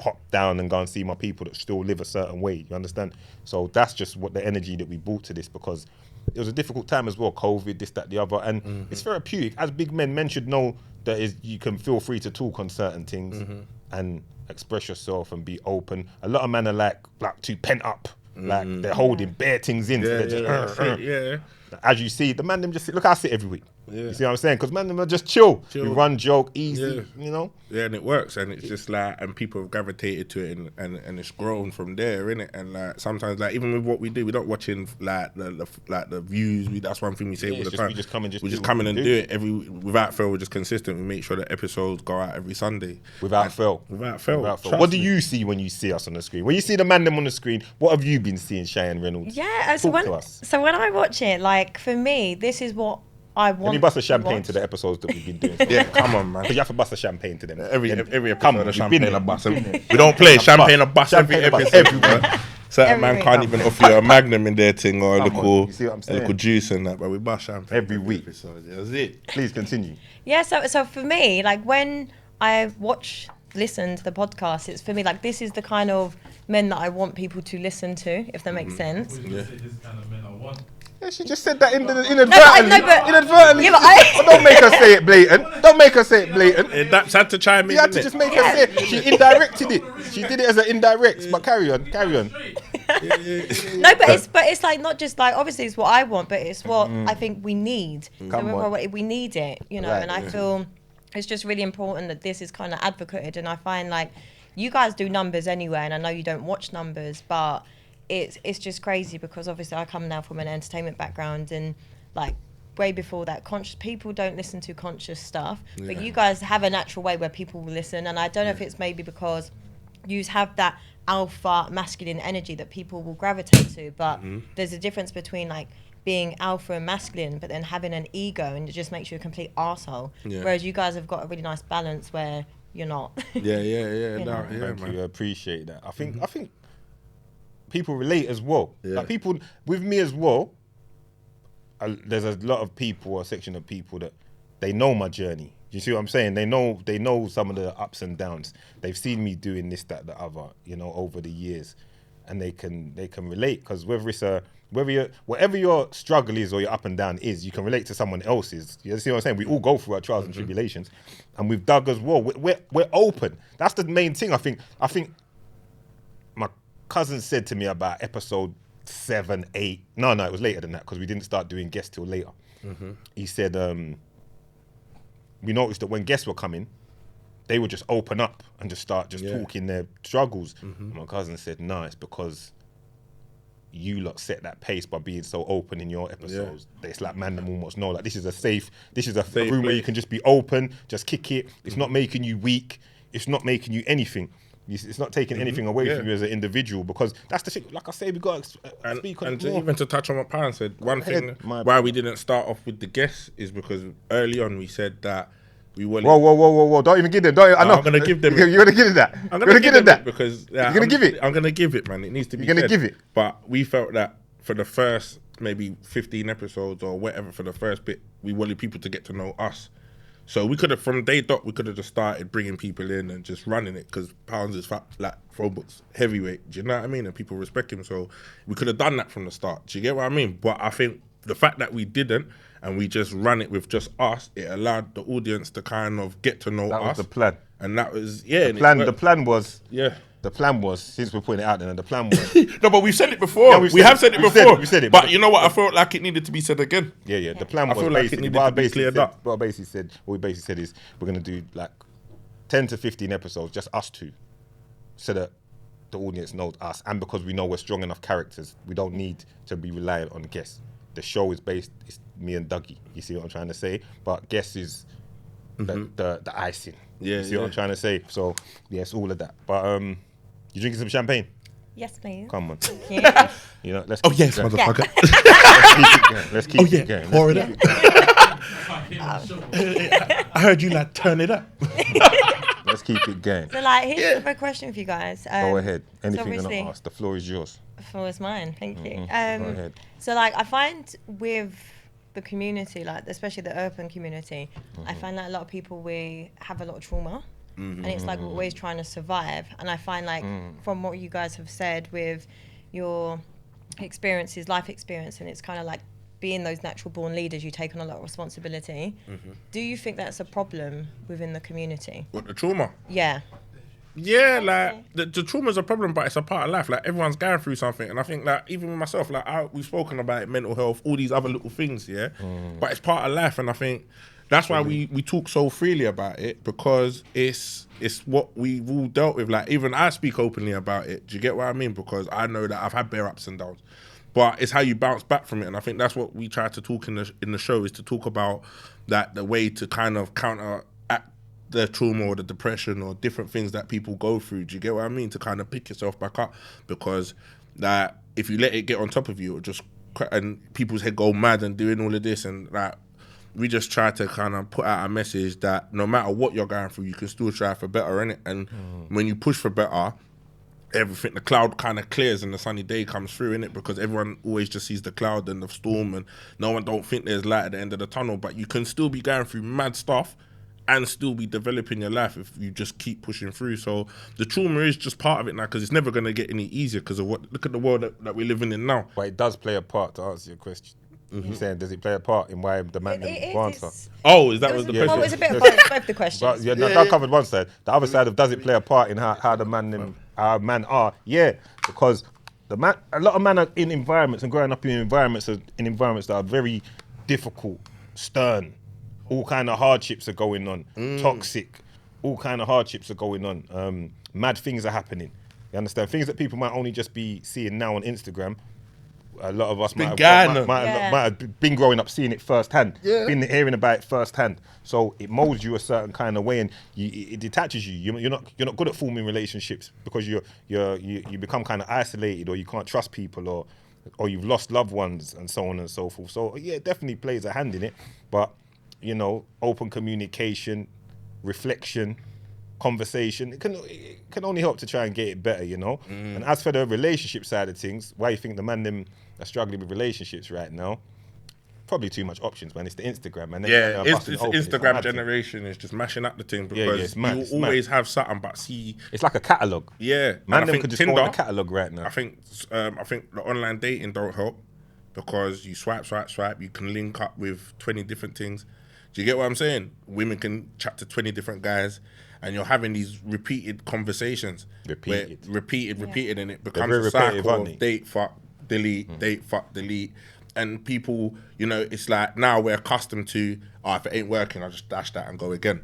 Speaker 1: hop down and go and see my people that still live a certain way, you understand? So that's just what the energy that we brought to this, because it was a difficult time as well, COVID, this, that, the other, and it's therapeutic. As big men should know that you can feel free to talk on certain things and express yourself and be open. A lot of men are like too pent up, like they're holding bare things in. As you see, the man them just sit. Look, I sit every week. You see what I'm saying? Because man them are just chill. We run, joke, easy, you know?
Speaker 2: Yeah, and it works, and it's just like, and people have gravitated to it, and it's grown from there, innit? And like sometimes, like even with what we do, we're not watching like the views. That's one thing we say all the time. We just come in and do it without fail. We're just consistent. We make sure that episodes go out every Sunday
Speaker 1: without fail. What do you see when you see us on the screen? When you see the man them on the screen, what have you been seeing, Chian Reynolds?
Speaker 5: Yeah,
Speaker 1: Talk to us.
Speaker 5: So when I watch it, like for me, this is what I want.
Speaker 1: Let me bust a champagne to the episodes that we've been doing.
Speaker 2: Come on, man.
Speaker 1: Because you have to bust a champagne to them.
Speaker 2: Every episode
Speaker 1: come
Speaker 2: of
Speaker 1: on,
Speaker 2: champagne a bus. We don't play champagne a bus every episode. Certain man can't even offer you a Magnum in their thing or a little juice and that, but we bust champagne
Speaker 1: every week.
Speaker 2: Episode. That's it.
Speaker 1: Please continue.
Speaker 5: Yeah, so for me, like when I listen to the podcast, it's for me like this is the kind of men that I want people to listen to, if that makes sense.
Speaker 3: Yeah. This kind of men I want.
Speaker 1: Yeah, she just said that inadvertently.
Speaker 5: Inadvertently.
Speaker 1: Don't make her say it blatant.
Speaker 2: That's had to chime in.
Speaker 1: You had to just make her say it. She indirected it. She did it as an indirect. But carry on.
Speaker 5: No, but it's like not just like obviously it's what I want, but it's what I think we need. So we need it, you know.
Speaker 1: Right,
Speaker 5: and I feel it's just really important that this is kind of advocated. And I find like you guys do numbers anyway, and I know you don't watch numbers, but it's just crazy because obviously I come now from an entertainment background, and like way before that, conscious people don't listen to conscious stuff, but you guys have a natural way where people will listen. And I don't know if it's maybe because you have that alpha masculine energy that people will gravitate to, but there's a difference between like being alpha and masculine but then having an ego, and it just makes you a complete arsehole. Whereas you guys have got a really nice balance where you're not.
Speaker 2: Thank
Speaker 1: you, I appreciate that. I think people relate as well. Like people with me as well. There's a lot of people, or a section of people that they know my journey. You see what I'm saying? They know some of the ups and downs. They've seen me doing this, that, the other, you know, over the years, and they can relate, because whatever your struggle is or your up and down is, you can relate to someone else's. You see what I'm saying? We all go through our trials and tribulations, and with Doug as well. We're open. That's the main thing. I think my cousin said to me about episode 7, 8. No, it was later than that, because we didn't start doing guests till later. He said, we noticed that when guests were coming, they would just open up and just start talking their struggles. My cousin said, no, it's because you lot set that pace by being so open in your episodes. It's like man them almost know, like this is a room where you can just be open, just kick it. It's not making you weak. It's not making you anything. It's not taking anything away from you as an individual, because that's the shit. Like I say, we got to speak on it more.
Speaker 2: Even to touch on what Pan said, one thing why we didn't start off with the guests is because early on we said that we wanted...
Speaker 1: Whoa. Don't even give them. I know.
Speaker 2: I'm going to give them...
Speaker 1: You're going to give it that.
Speaker 2: I'm going to give them that. Because...
Speaker 1: You're going to give it?
Speaker 2: I'm going to give it, man. It needs to be
Speaker 1: You're going to give it?
Speaker 2: But we felt that for the first maybe 15 episodes or whatever, for the first bit, we wanted people to get to know us. So we could have, from day dot, we could have just started bringing people in and just running it, because Pounds is like Throwbook's heavyweight. Do you know what I mean? And people respect him. So we could have done that from the start. Do you get what I mean? But I think the fact that we didn't, and we just ran it with just us, it allowed the audience to kind of get to know us.
Speaker 1: That was the plan.
Speaker 2: And that was,
Speaker 1: The plan was, since we're putting it out there, the plan was...
Speaker 2: No, but we've said it before.
Speaker 1: Yeah,
Speaker 2: we have said it before.
Speaker 1: We said it.
Speaker 2: But you know what? I felt like it needed to be said again.
Speaker 1: Yeah. The plan was
Speaker 2: I feel like it needed to be cleared up.
Speaker 1: What we basically said is we're going to do like 10 to 15 episodes, just us two, so that the audience knows us. And because we know we're strong enough characters, we don't need to be reliant on guests. The show is it's me and Dougie. You see what I'm trying to say? But guests is the icing.
Speaker 2: Yeah,
Speaker 1: you see what I'm trying to say? So, it's all of that. But... You drinking some champagne?
Speaker 5: Yes, please.
Speaker 1: Come on.
Speaker 5: Yeah.
Speaker 1: You know, let's.
Speaker 2: Oh yes, motherfucker.
Speaker 1: Let's keep it going.
Speaker 2: Pour it up. I heard you like turn it up.
Speaker 1: Let's keep it going.
Speaker 5: So like, here's a question for you guys.
Speaker 1: Go ahead. Anything you want to
Speaker 5: obviously-
Speaker 1: ask? The floor is yours.
Speaker 5: The floor is mine. Thank you.
Speaker 1: Go ahead.
Speaker 5: So like, I find with the community, like especially the urban community, I find that a lot of people, we have a lot of trauma. And it's like we're always trying to survive. And I find like from what you guys have said with your experiences, life experience, and it's kind of like being those natural born leaders, you take on a lot of responsibility. Do you think that's a problem within the community?
Speaker 2: What, the trauma?
Speaker 5: Yeah.
Speaker 2: Yeah, like the trauma's a problem, but it's a part of life. Like everyone's going through something, and I think that even with myself, like we've spoken about it, mental health, all these other little things, but it's part of life, and I think that's why we talk so freely about it, because it's what we've all dealt with. Like even I speak openly about it. Do you get what I mean? Because I know that I've had bare ups and downs, but it's how you bounce back from it. And I think that's what we try to talk in the show, is to talk about that, the way to kind of counteract the trauma or the depression or different things that people go through. Do you get what I mean? To kind of pick yourself back up, because that if you let it get on top of you, it'll just and people's head go mad and doing all of this, and that we just try to kind of put out a message that no matter what you're going through, you can still try for better, innit? And when you push for better, everything, the cloud kind of clears and the sunny day comes through, innit? Because everyone always just sees the cloud and the storm, and no one don't think there's light at the end of the tunnel. But you can still be going through mad stuff and still be developing your life if you just keep pushing through. So the trauma is just part of it now, because it's never going to get any easier because of look at the world that we're living in now.
Speaker 1: But it does play a part, to answer your question. You're saying, does it play a part in why the man didn't answer?
Speaker 2: Oh, is that was the
Speaker 5: Well,
Speaker 2: question?
Speaker 5: it was a bit of both the questions.
Speaker 1: But that covered one side. The other side of, does it play a part in how the man are? Yeah, because a lot of men are in environments and growing up in environments that are very difficult, stern. All kind of hardships are going on, toxic. All kind of hardships are going on. Mad things are happening. You understand? Things that people might only just be seeing now on Instagram. A lot of us might have been growing up seeing it firsthand, been hearing about it firsthand. So it molds you a certain kind of way, and it detaches you. You're not good at forming relationships because you become kind of isolated, or you can't trust people, or you've lost loved ones, and so on and so forth. So yeah, it definitely plays a hand in it. But open communication, reflection, conversation, it can only help to try and get it better, And as for the relationship side of things, why you think the man them are struggling with relationships right now? Probably too much options, man. It's the Instagram, man.
Speaker 2: It's Instagram generation is just mashing up the thing because you always have something, but see,
Speaker 1: it's like a catalogue.
Speaker 2: Yeah,
Speaker 1: man, them could just go on a catalogue right now.
Speaker 2: I think the online dating don't help because you swipe, you can link up with 20 different things. Do you get what I'm saying? Women can chat to 20 different guys, and you're having these repeated conversations. Repeated, and it becomes a cycle of date, fuck, delete, date, fuck, delete. And people, it's like now we're accustomed to, if it ain't working, I'll just dash that and go again.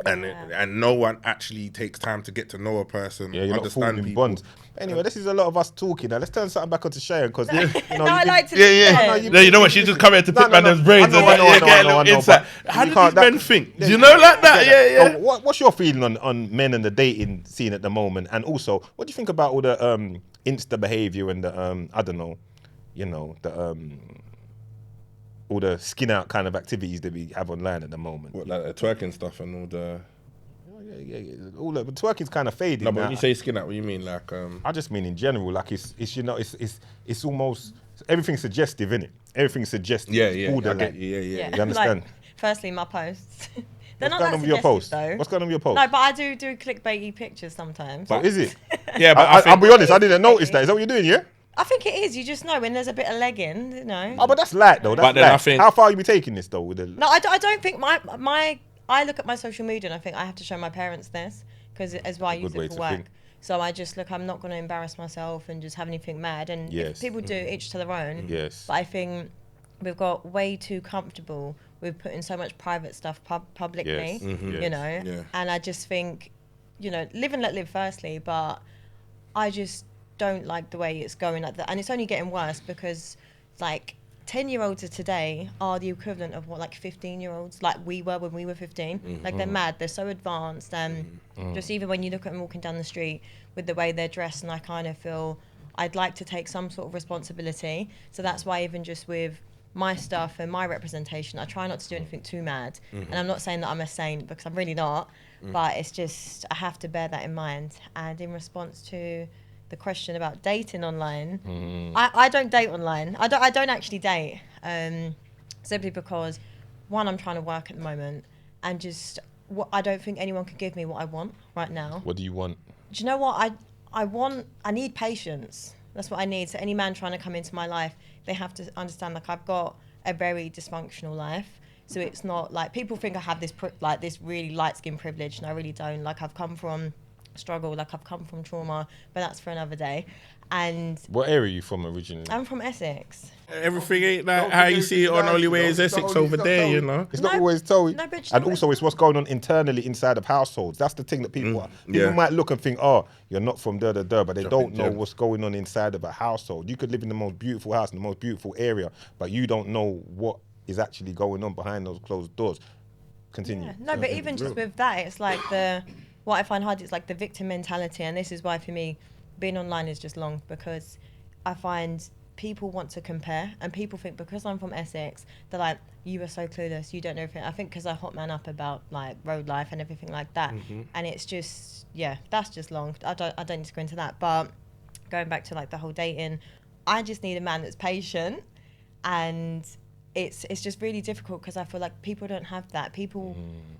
Speaker 2: And no one actually takes time to get to know a person, understand people. Bonds.
Speaker 1: Anyway, this is a lot of us talking now. Let's turn something back onto Chian because
Speaker 5: I like to.
Speaker 2: You know what? She just come here to pick man's brains and get a little insight. How do these men think? Do you know like that? Yeah.
Speaker 1: What's your feeling on men and the dating scene at the moment? And also, what do you think about all the Insta behavior and the I don't know, all the skin out kind of activities that we have online at the moment?
Speaker 2: What, like the twerking stuff and all the...
Speaker 1: All the twerking's kind of fading.
Speaker 2: No, but when you say skin out, what do you mean? Like,
Speaker 1: I just mean in general. Like it's almost everything's suggestive, isn't it? Everything's suggestive.
Speaker 2: Yeah.
Speaker 1: You understand?
Speaker 5: Like, firstly, my posts. They're
Speaker 1: What's
Speaker 5: not
Speaker 1: going on with your post? What's going on with your post?
Speaker 5: No, but I do clickbaity pictures sometimes.
Speaker 1: But is it?
Speaker 2: Yeah, but
Speaker 1: I'll be honest. I didn't notice that. Is that what you're doing? Yeah.
Speaker 5: I think it is. You just know when there's a bit of legging,
Speaker 1: Oh, but that's light though. That's light. I think... How far are you taking this though?
Speaker 5: No, I don't think I look at my social media and I think I have to show my parents this because it's why I use it for work. So I just look, I'm not going to embarrass myself and just have anything mad. And if people do, each to their own.
Speaker 1: Yes.
Speaker 5: But I think we've got way too comfortable with putting so much private stuff publicly, And I just think, live and let live firstly, but I just don't like the way it's going like that. And it's only getting worse because, 10-year-olds of today are the equivalent of what 15-year-olds like we were when we were 15. They're mad, they're so advanced, and just even when you look at them walking down the street with the way they're dressed, and I kind of feel I'd like to take some sort of responsibility. So that's why even just with my stuff and my representation, I try not to do anything too mad. And I'm not saying that I'm a saint because I'm really not, but it's just I have to bear that in mind. And in response to the question about dating online, I don't date online. I don't actually date, simply because one, I'm trying to work at the moment, and just I don't think anyone can give me what I want right now.
Speaker 1: What do you want?
Speaker 5: Do you know what I need patience. That's what I need. So any man trying to come into my life, they have to understand I've got a very dysfunctional life. So it's not like people think I have this this really light skin privilege, and I really don't. I've come from struggle, I've come from trauma, but that's for another day. And
Speaker 1: what area are you from originally?
Speaker 5: I'm from Essex.
Speaker 2: Everything ain't like how you see it on Only Way is Essex over there,
Speaker 1: It's not always Toey.
Speaker 5: No, but
Speaker 1: and also it's what's going on internally inside of households. That's the thing that people might look and think, oh, you're not from but they don't know what's going on inside of a household. You could live in the most beautiful house in the most beautiful area, but you don't know what is actually going on behind those closed doors. Continue.
Speaker 5: Yeah. No, but even just with that, it's what I find hard is the victim mentality, and this is why for me being online is just long, because I find people want to compare, and people think because I'm from Essex, they're like, you are so clueless, you don't know everything. I think because I hot man up about road life and everything like that, and it's just that's just long. I don't need to go into that, but going back to the whole dating, I just need a man that's patient, and it's just really difficult because I feel like people don't have that. People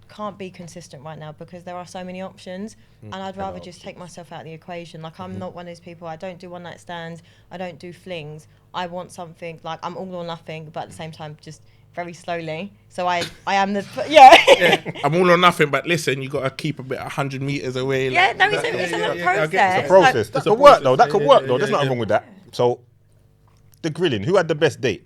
Speaker 5: can't be consistent right now because there are so many options, and I'd rather just take myself out of the equation. I'm not one of those people. I don't do one night stands. I don't do flings. I want something I'm all or nothing, but at the same time, just very slowly. So I am the
Speaker 2: I'm all or nothing, but listen, you got to keep a bit 100 meters away.
Speaker 5: It's a process.
Speaker 1: It's a process. That could work though. There's nothing wrong with that. So, the grilling. Who had the best date?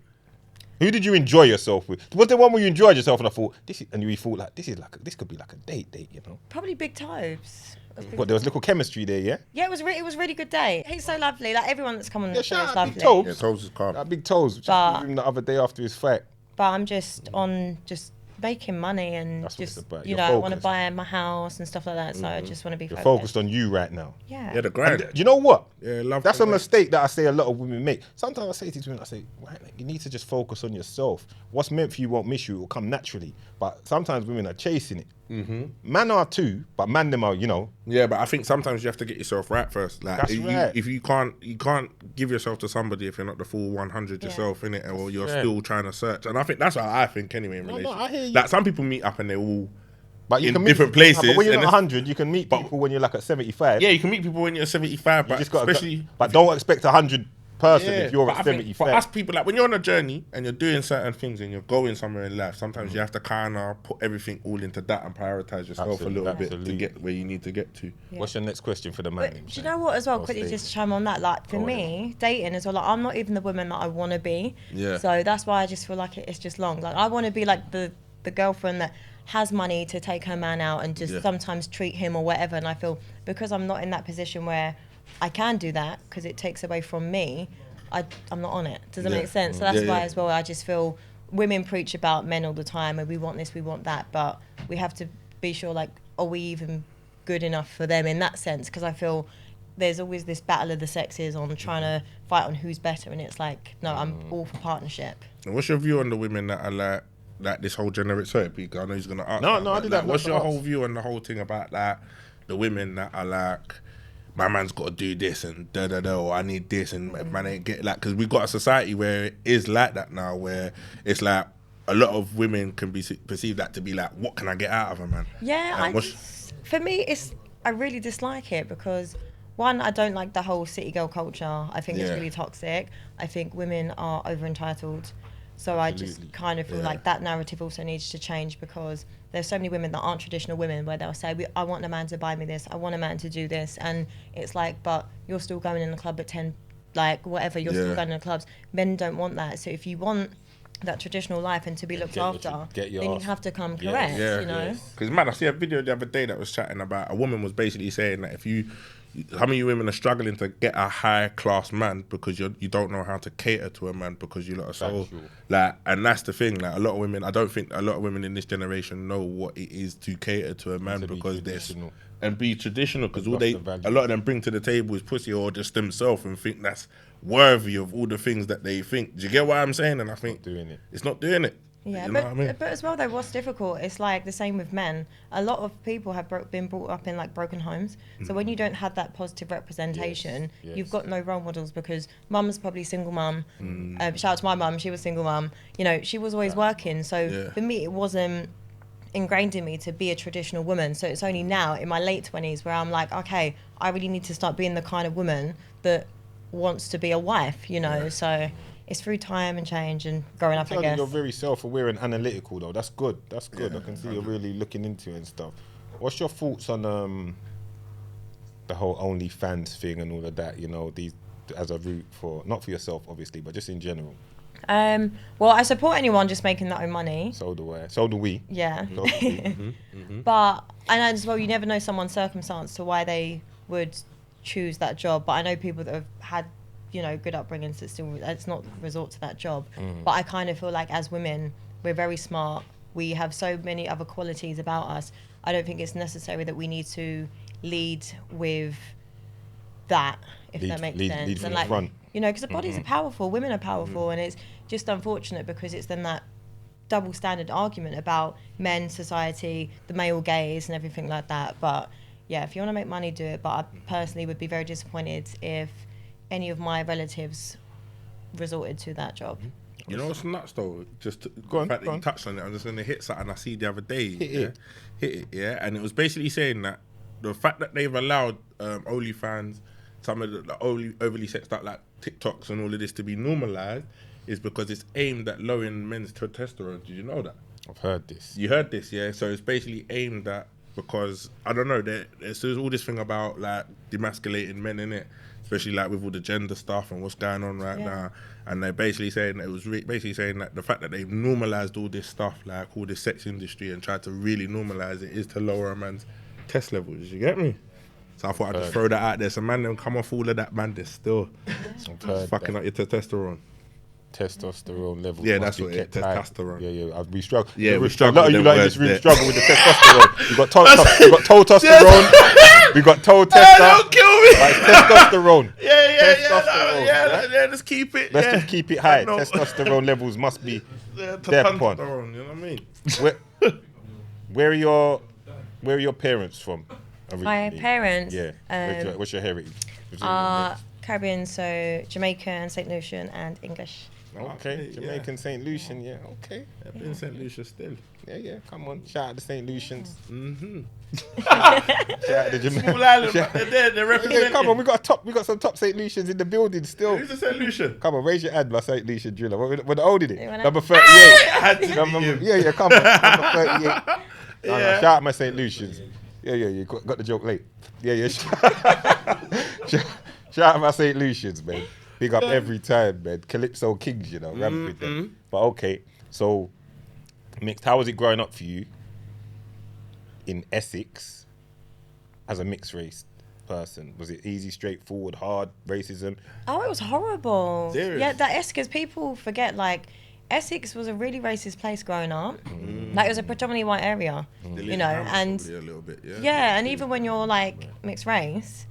Speaker 1: Who did you enjoy yourself with? Was there one where you enjoyed yourself and I thought you thought like this could be like a date, you know?
Speaker 5: Probably Big Tobes.
Speaker 1: What, there was little chemistry there, yeah?
Speaker 5: Yeah, it was really good day. He's so lovely. Like everyone that's come on the
Speaker 1: Yeah,
Speaker 5: show
Speaker 1: shout
Speaker 5: is
Speaker 1: out
Speaker 5: lovely.
Speaker 1: Big Tobes.
Speaker 2: Yeah, Toes is calm.
Speaker 1: That big toes. Just
Speaker 5: But-
Speaker 1: with him the other day after his fight.
Speaker 5: But I'm just on just making money and
Speaker 1: That's what it's
Speaker 5: just
Speaker 1: about.
Speaker 5: you
Speaker 1: You're
Speaker 5: know I want to
Speaker 1: focused.
Speaker 5: buy my house and stuff like that. So I just want to be
Speaker 1: You're
Speaker 5: focused.
Speaker 1: focused on you right now.
Speaker 5: Yeah.
Speaker 2: Yeah, the
Speaker 1: And
Speaker 2: grind.
Speaker 1: do you know what?
Speaker 2: Yeah, love
Speaker 1: That's
Speaker 2: the
Speaker 1: a
Speaker 2: way-
Speaker 1: mistake that I say a lot of women make. Sometimes I say to these women, I say, right, like, you need to just focus on yourself. What's meant for you won't miss you. It will come naturally. But sometimes women are chasing it. Mm-hmm. Man are too, but man them are, you know.
Speaker 2: Yeah, but I think sometimes you have to get yourself right first. Like,
Speaker 1: That's right.
Speaker 2: if you can't give yourself to somebody if you're not the full 100 yourself, innit? Or you're
Speaker 1: right.
Speaker 2: still trying to search. And I think that's what I think anyway in
Speaker 1: No,
Speaker 2: relationships.
Speaker 1: I hear you.
Speaker 2: Like some people meet up and they're all
Speaker 1: But you
Speaker 2: in
Speaker 1: can meet
Speaker 2: different
Speaker 1: people-
Speaker 2: places.
Speaker 1: But when you're
Speaker 2: and
Speaker 1: not
Speaker 2: it's-
Speaker 1: 100, you can meet people when you're like at 75.
Speaker 2: yeah, you can meet people when you're 75,
Speaker 1: You
Speaker 2: but
Speaker 1: just got
Speaker 2: especially
Speaker 1: but don't expect 100 person
Speaker 2: yeah,
Speaker 1: if you're
Speaker 2: but
Speaker 1: at
Speaker 2: I think
Speaker 1: 75.
Speaker 2: for us people, like when you're on a journey and you're doing certain things and you're going somewhere in life, sometimes you have to kind of put everything all into that and prioritize yourself a little bit
Speaker 1: Absolutely.
Speaker 2: to get where you need to get to.
Speaker 1: What's your next question for the man?
Speaker 5: But do you know what as well?
Speaker 1: Oh,
Speaker 5: Quickly,
Speaker 1: Steve.
Speaker 5: just to chime on that. Like for
Speaker 1: Go on,
Speaker 5: me, dating as well. Like I'm not even the woman that I want to be.
Speaker 2: Yeah.
Speaker 5: So that's why I just feel like it's just long. Like I want to be like the girlfriend that has money to take her man out and just
Speaker 2: Yeah.
Speaker 5: sometimes treat him or whatever. And I feel because I'm not in that position where I can do that because it takes away from me. I'm not on it. Does that
Speaker 2: Yeah.
Speaker 5: make sense? So that's
Speaker 2: Yeah,
Speaker 5: why
Speaker 2: yeah.
Speaker 5: as well. I just feel women preach about men all the time and we want this, we want that, but we have to be sure like, are we even good enough for them in that sense? Because I feel there's always this battle of the sexes on trying to fight on who's better, and it's like, no, I'm all for partnership.
Speaker 2: And what's your view on the women that are like this whole generation? Sorry, Pete, I know he's gonna ask.
Speaker 1: No,
Speaker 2: that,
Speaker 1: no, I
Speaker 2: but,
Speaker 1: did
Speaker 2: like,
Speaker 1: that,
Speaker 2: what's
Speaker 1: not
Speaker 2: your
Speaker 1: to
Speaker 2: whole
Speaker 1: ask.
Speaker 2: view on the whole thing about like the women that are like, my man's got to do this and da da da, or I need this, and man ain't get like, because we've got a society where it is like that now, where it's like a lot of women can be perceived that to be like, what can I get out of a man?
Speaker 5: Yeah,
Speaker 2: And what's-
Speaker 5: for me, I really dislike it because one, I don't like the whole city girl culture. I think it's
Speaker 2: Yeah.
Speaker 5: really toxic. I think women are over entitled. So I just kind of feel
Speaker 2: Yeah.
Speaker 5: like that narrative also needs to change because there's so many women that aren't traditional women where they'll say, I want a man to buy me this, I want a man to do this. And it's like, but you're still going in the club at 10, like whatever, you're
Speaker 2: Yeah.
Speaker 5: still going in the clubs. Men don't want that. So if you want that traditional life and to be looked
Speaker 1: Get your-
Speaker 5: after,
Speaker 1: get your
Speaker 5: then you
Speaker 1: ass-
Speaker 5: have to come
Speaker 1: Yeah.
Speaker 5: correct,
Speaker 2: Yeah,
Speaker 5: you know?
Speaker 2: Because man, I see a video the other day that was chatting about a woman was basically saying that if you, how many women are struggling to get a high class man because you don't know how to cater to a man because you lot are so
Speaker 1: Factual.
Speaker 2: like, and that's the thing. Like a lot of women, I don't think a lot of women in this generation know what it is to cater to a man
Speaker 1: To be
Speaker 2: because
Speaker 1: traditional.
Speaker 2: and be traditional because all
Speaker 1: Lost
Speaker 2: they
Speaker 1: the value.
Speaker 2: a lot of them bring to the table is pussy or just themselves and think that's worthy of all the things that they think. Do you get what I'm saying? And I think
Speaker 1: doing it.
Speaker 2: it's not doing it.
Speaker 5: Yeah,
Speaker 2: You know
Speaker 5: but
Speaker 2: what I mean?
Speaker 5: but as well though, what's difficult? It's like the same with men. A lot of people have been brought up in like broken homes. So when you don't have that positive representation,
Speaker 1: Yes,
Speaker 5: you've
Speaker 1: yes.
Speaker 5: got no role models because mum's probably single mum. Shout out to my mum; she was single mum. You know, she was always working. So
Speaker 2: Yeah.
Speaker 5: for me, it wasn't ingrained in me to be a traditional woman. So it's only now in my late 20s where I'm like, okay, I really need to start being the kind of woman that wants to be a wife. You know, so. It's through time and change and growing up, I
Speaker 1: Tell you
Speaker 5: guess.
Speaker 1: you're very self-aware and analytical though. That's good. That's good.
Speaker 2: Yeah,
Speaker 1: I can see you're really looking into it and stuff. What's your thoughts on the whole OnlyFans thing and all of that? You know, these as a route for not for yourself obviously, but just in general.
Speaker 5: Well, I support anyone just making their own money.
Speaker 1: So do I. So do we.
Speaker 5: Yeah.
Speaker 1: So do we.
Speaker 5: But I know as well, you never know someone's circumstance to why they would choose that job. But I know people that have had, you know, good upbringings that still, it's not resort to that job. But I kind of feel like as women, we're very smart. We have so many other qualities about us. I don't think it's necessary that we need to lead with that, if
Speaker 1: Lead-
Speaker 5: that makes
Speaker 1: lead-
Speaker 5: sense.
Speaker 1: lead from
Speaker 5: And
Speaker 1: the
Speaker 5: like,
Speaker 1: front.
Speaker 5: you know, because the bodies are powerful, women are powerful, and it's just unfortunate because it's then that double standard argument about men, society, the male gaze, and everything like that. But yeah, if you want to make money, do it. But I personally would be very disappointed if any of my relatives resorted to that job.
Speaker 2: You know what's nuts though? Just
Speaker 1: Go on,
Speaker 2: the fact
Speaker 1: go
Speaker 2: that
Speaker 1: on.
Speaker 2: you touched on it, I'm just gonna hit something I see the other day.
Speaker 1: Hit
Speaker 2: yeah?
Speaker 1: it.
Speaker 2: Hit it, yeah. And it was basically saying that the fact that they've allowed OnlyFans, some of the overly sexed out like TikToks and all of this to be normalized is because it's aimed at lowering men's testosterone. Did you know that?
Speaker 1: I've heard this.
Speaker 2: You heard this, yeah? So it's basically aimed at, because I don't know, there's all this thing about like demasculating men in it. especially like with all the gender stuff and what's going on right now. And they're basically saying that it was basically saying that the fact that they've normalized all this stuff, like all this sex industry, and tried to really normalize it, is to lower a man's test levels. You get me? So I thought I'd just throw that out there. So man, them come off all of that, man. They're still fucking up your testosterone.
Speaker 1: Testosterone levels.
Speaker 2: Yeah,
Speaker 1: must
Speaker 2: that's
Speaker 1: be
Speaker 2: what it is.
Speaker 1: kept high.
Speaker 2: Testosterone.
Speaker 1: Yeah. We struggle.
Speaker 2: Yeah, we
Speaker 1: A
Speaker 2: struggle
Speaker 1: lot of
Speaker 2: with
Speaker 1: you
Speaker 2: them
Speaker 1: like this
Speaker 2: words
Speaker 1: really
Speaker 2: there.
Speaker 1: struggle with the testosterone. We got testosterone. We got toe tester.
Speaker 2: Don't kill me.
Speaker 1: Like testosterone.
Speaker 2: Yeah. Let's keep it.
Speaker 1: Let's just keep it high.
Speaker 2: No.
Speaker 1: Testosterone levels must be dead upon.
Speaker 2: Testosterone, you know what I mean?
Speaker 1: Where are your parents from?
Speaker 5: My
Speaker 1: originally?
Speaker 5: parents.
Speaker 1: Yeah. What's your heritage?
Speaker 5: Caribbean, so Jamaican, St. Lucian, and English.
Speaker 1: Okay, Jamaican, St. Lucian, yeah, okay.
Speaker 2: I've been St. Lucia still.
Speaker 1: Yeah, come on. Shout out to St. Lucians.
Speaker 2: Mm-hmm.
Speaker 1: Shout out to Jamaica.
Speaker 2: Small island, but they're there, they're representing.
Speaker 1: Yeah, come on, we got some top St. Lucians in the building still.
Speaker 2: Who's the St. Lucian?
Speaker 1: Come on, raise your hand, my St. Lucian driller. What old did it?
Speaker 5: Yeah,
Speaker 1: Number 38.
Speaker 2: Yeah.
Speaker 1: Yeah, come on. Number 38. No, shout out my St. Lucians. Yeah, you got the joke late. Yeah. Shout out my St. Lucians, man. Big up every time, man. Calypso Kings, ramp with them. But okay, so mixed. How was it growing up for you in Essex as a mixed race person? Was it easy, straightforward, hard, racism?
Speaker 5: Oh, it was horrible.
Speaker 2: Serious?
Speaker 5: Yeah, that Essex, people forget, like, Essex was a really racist place growing up. Like, it was a predominantly white area, and
Speaker 2: a little bit,
Speaker 5: yeah, and even when you're like mixed race,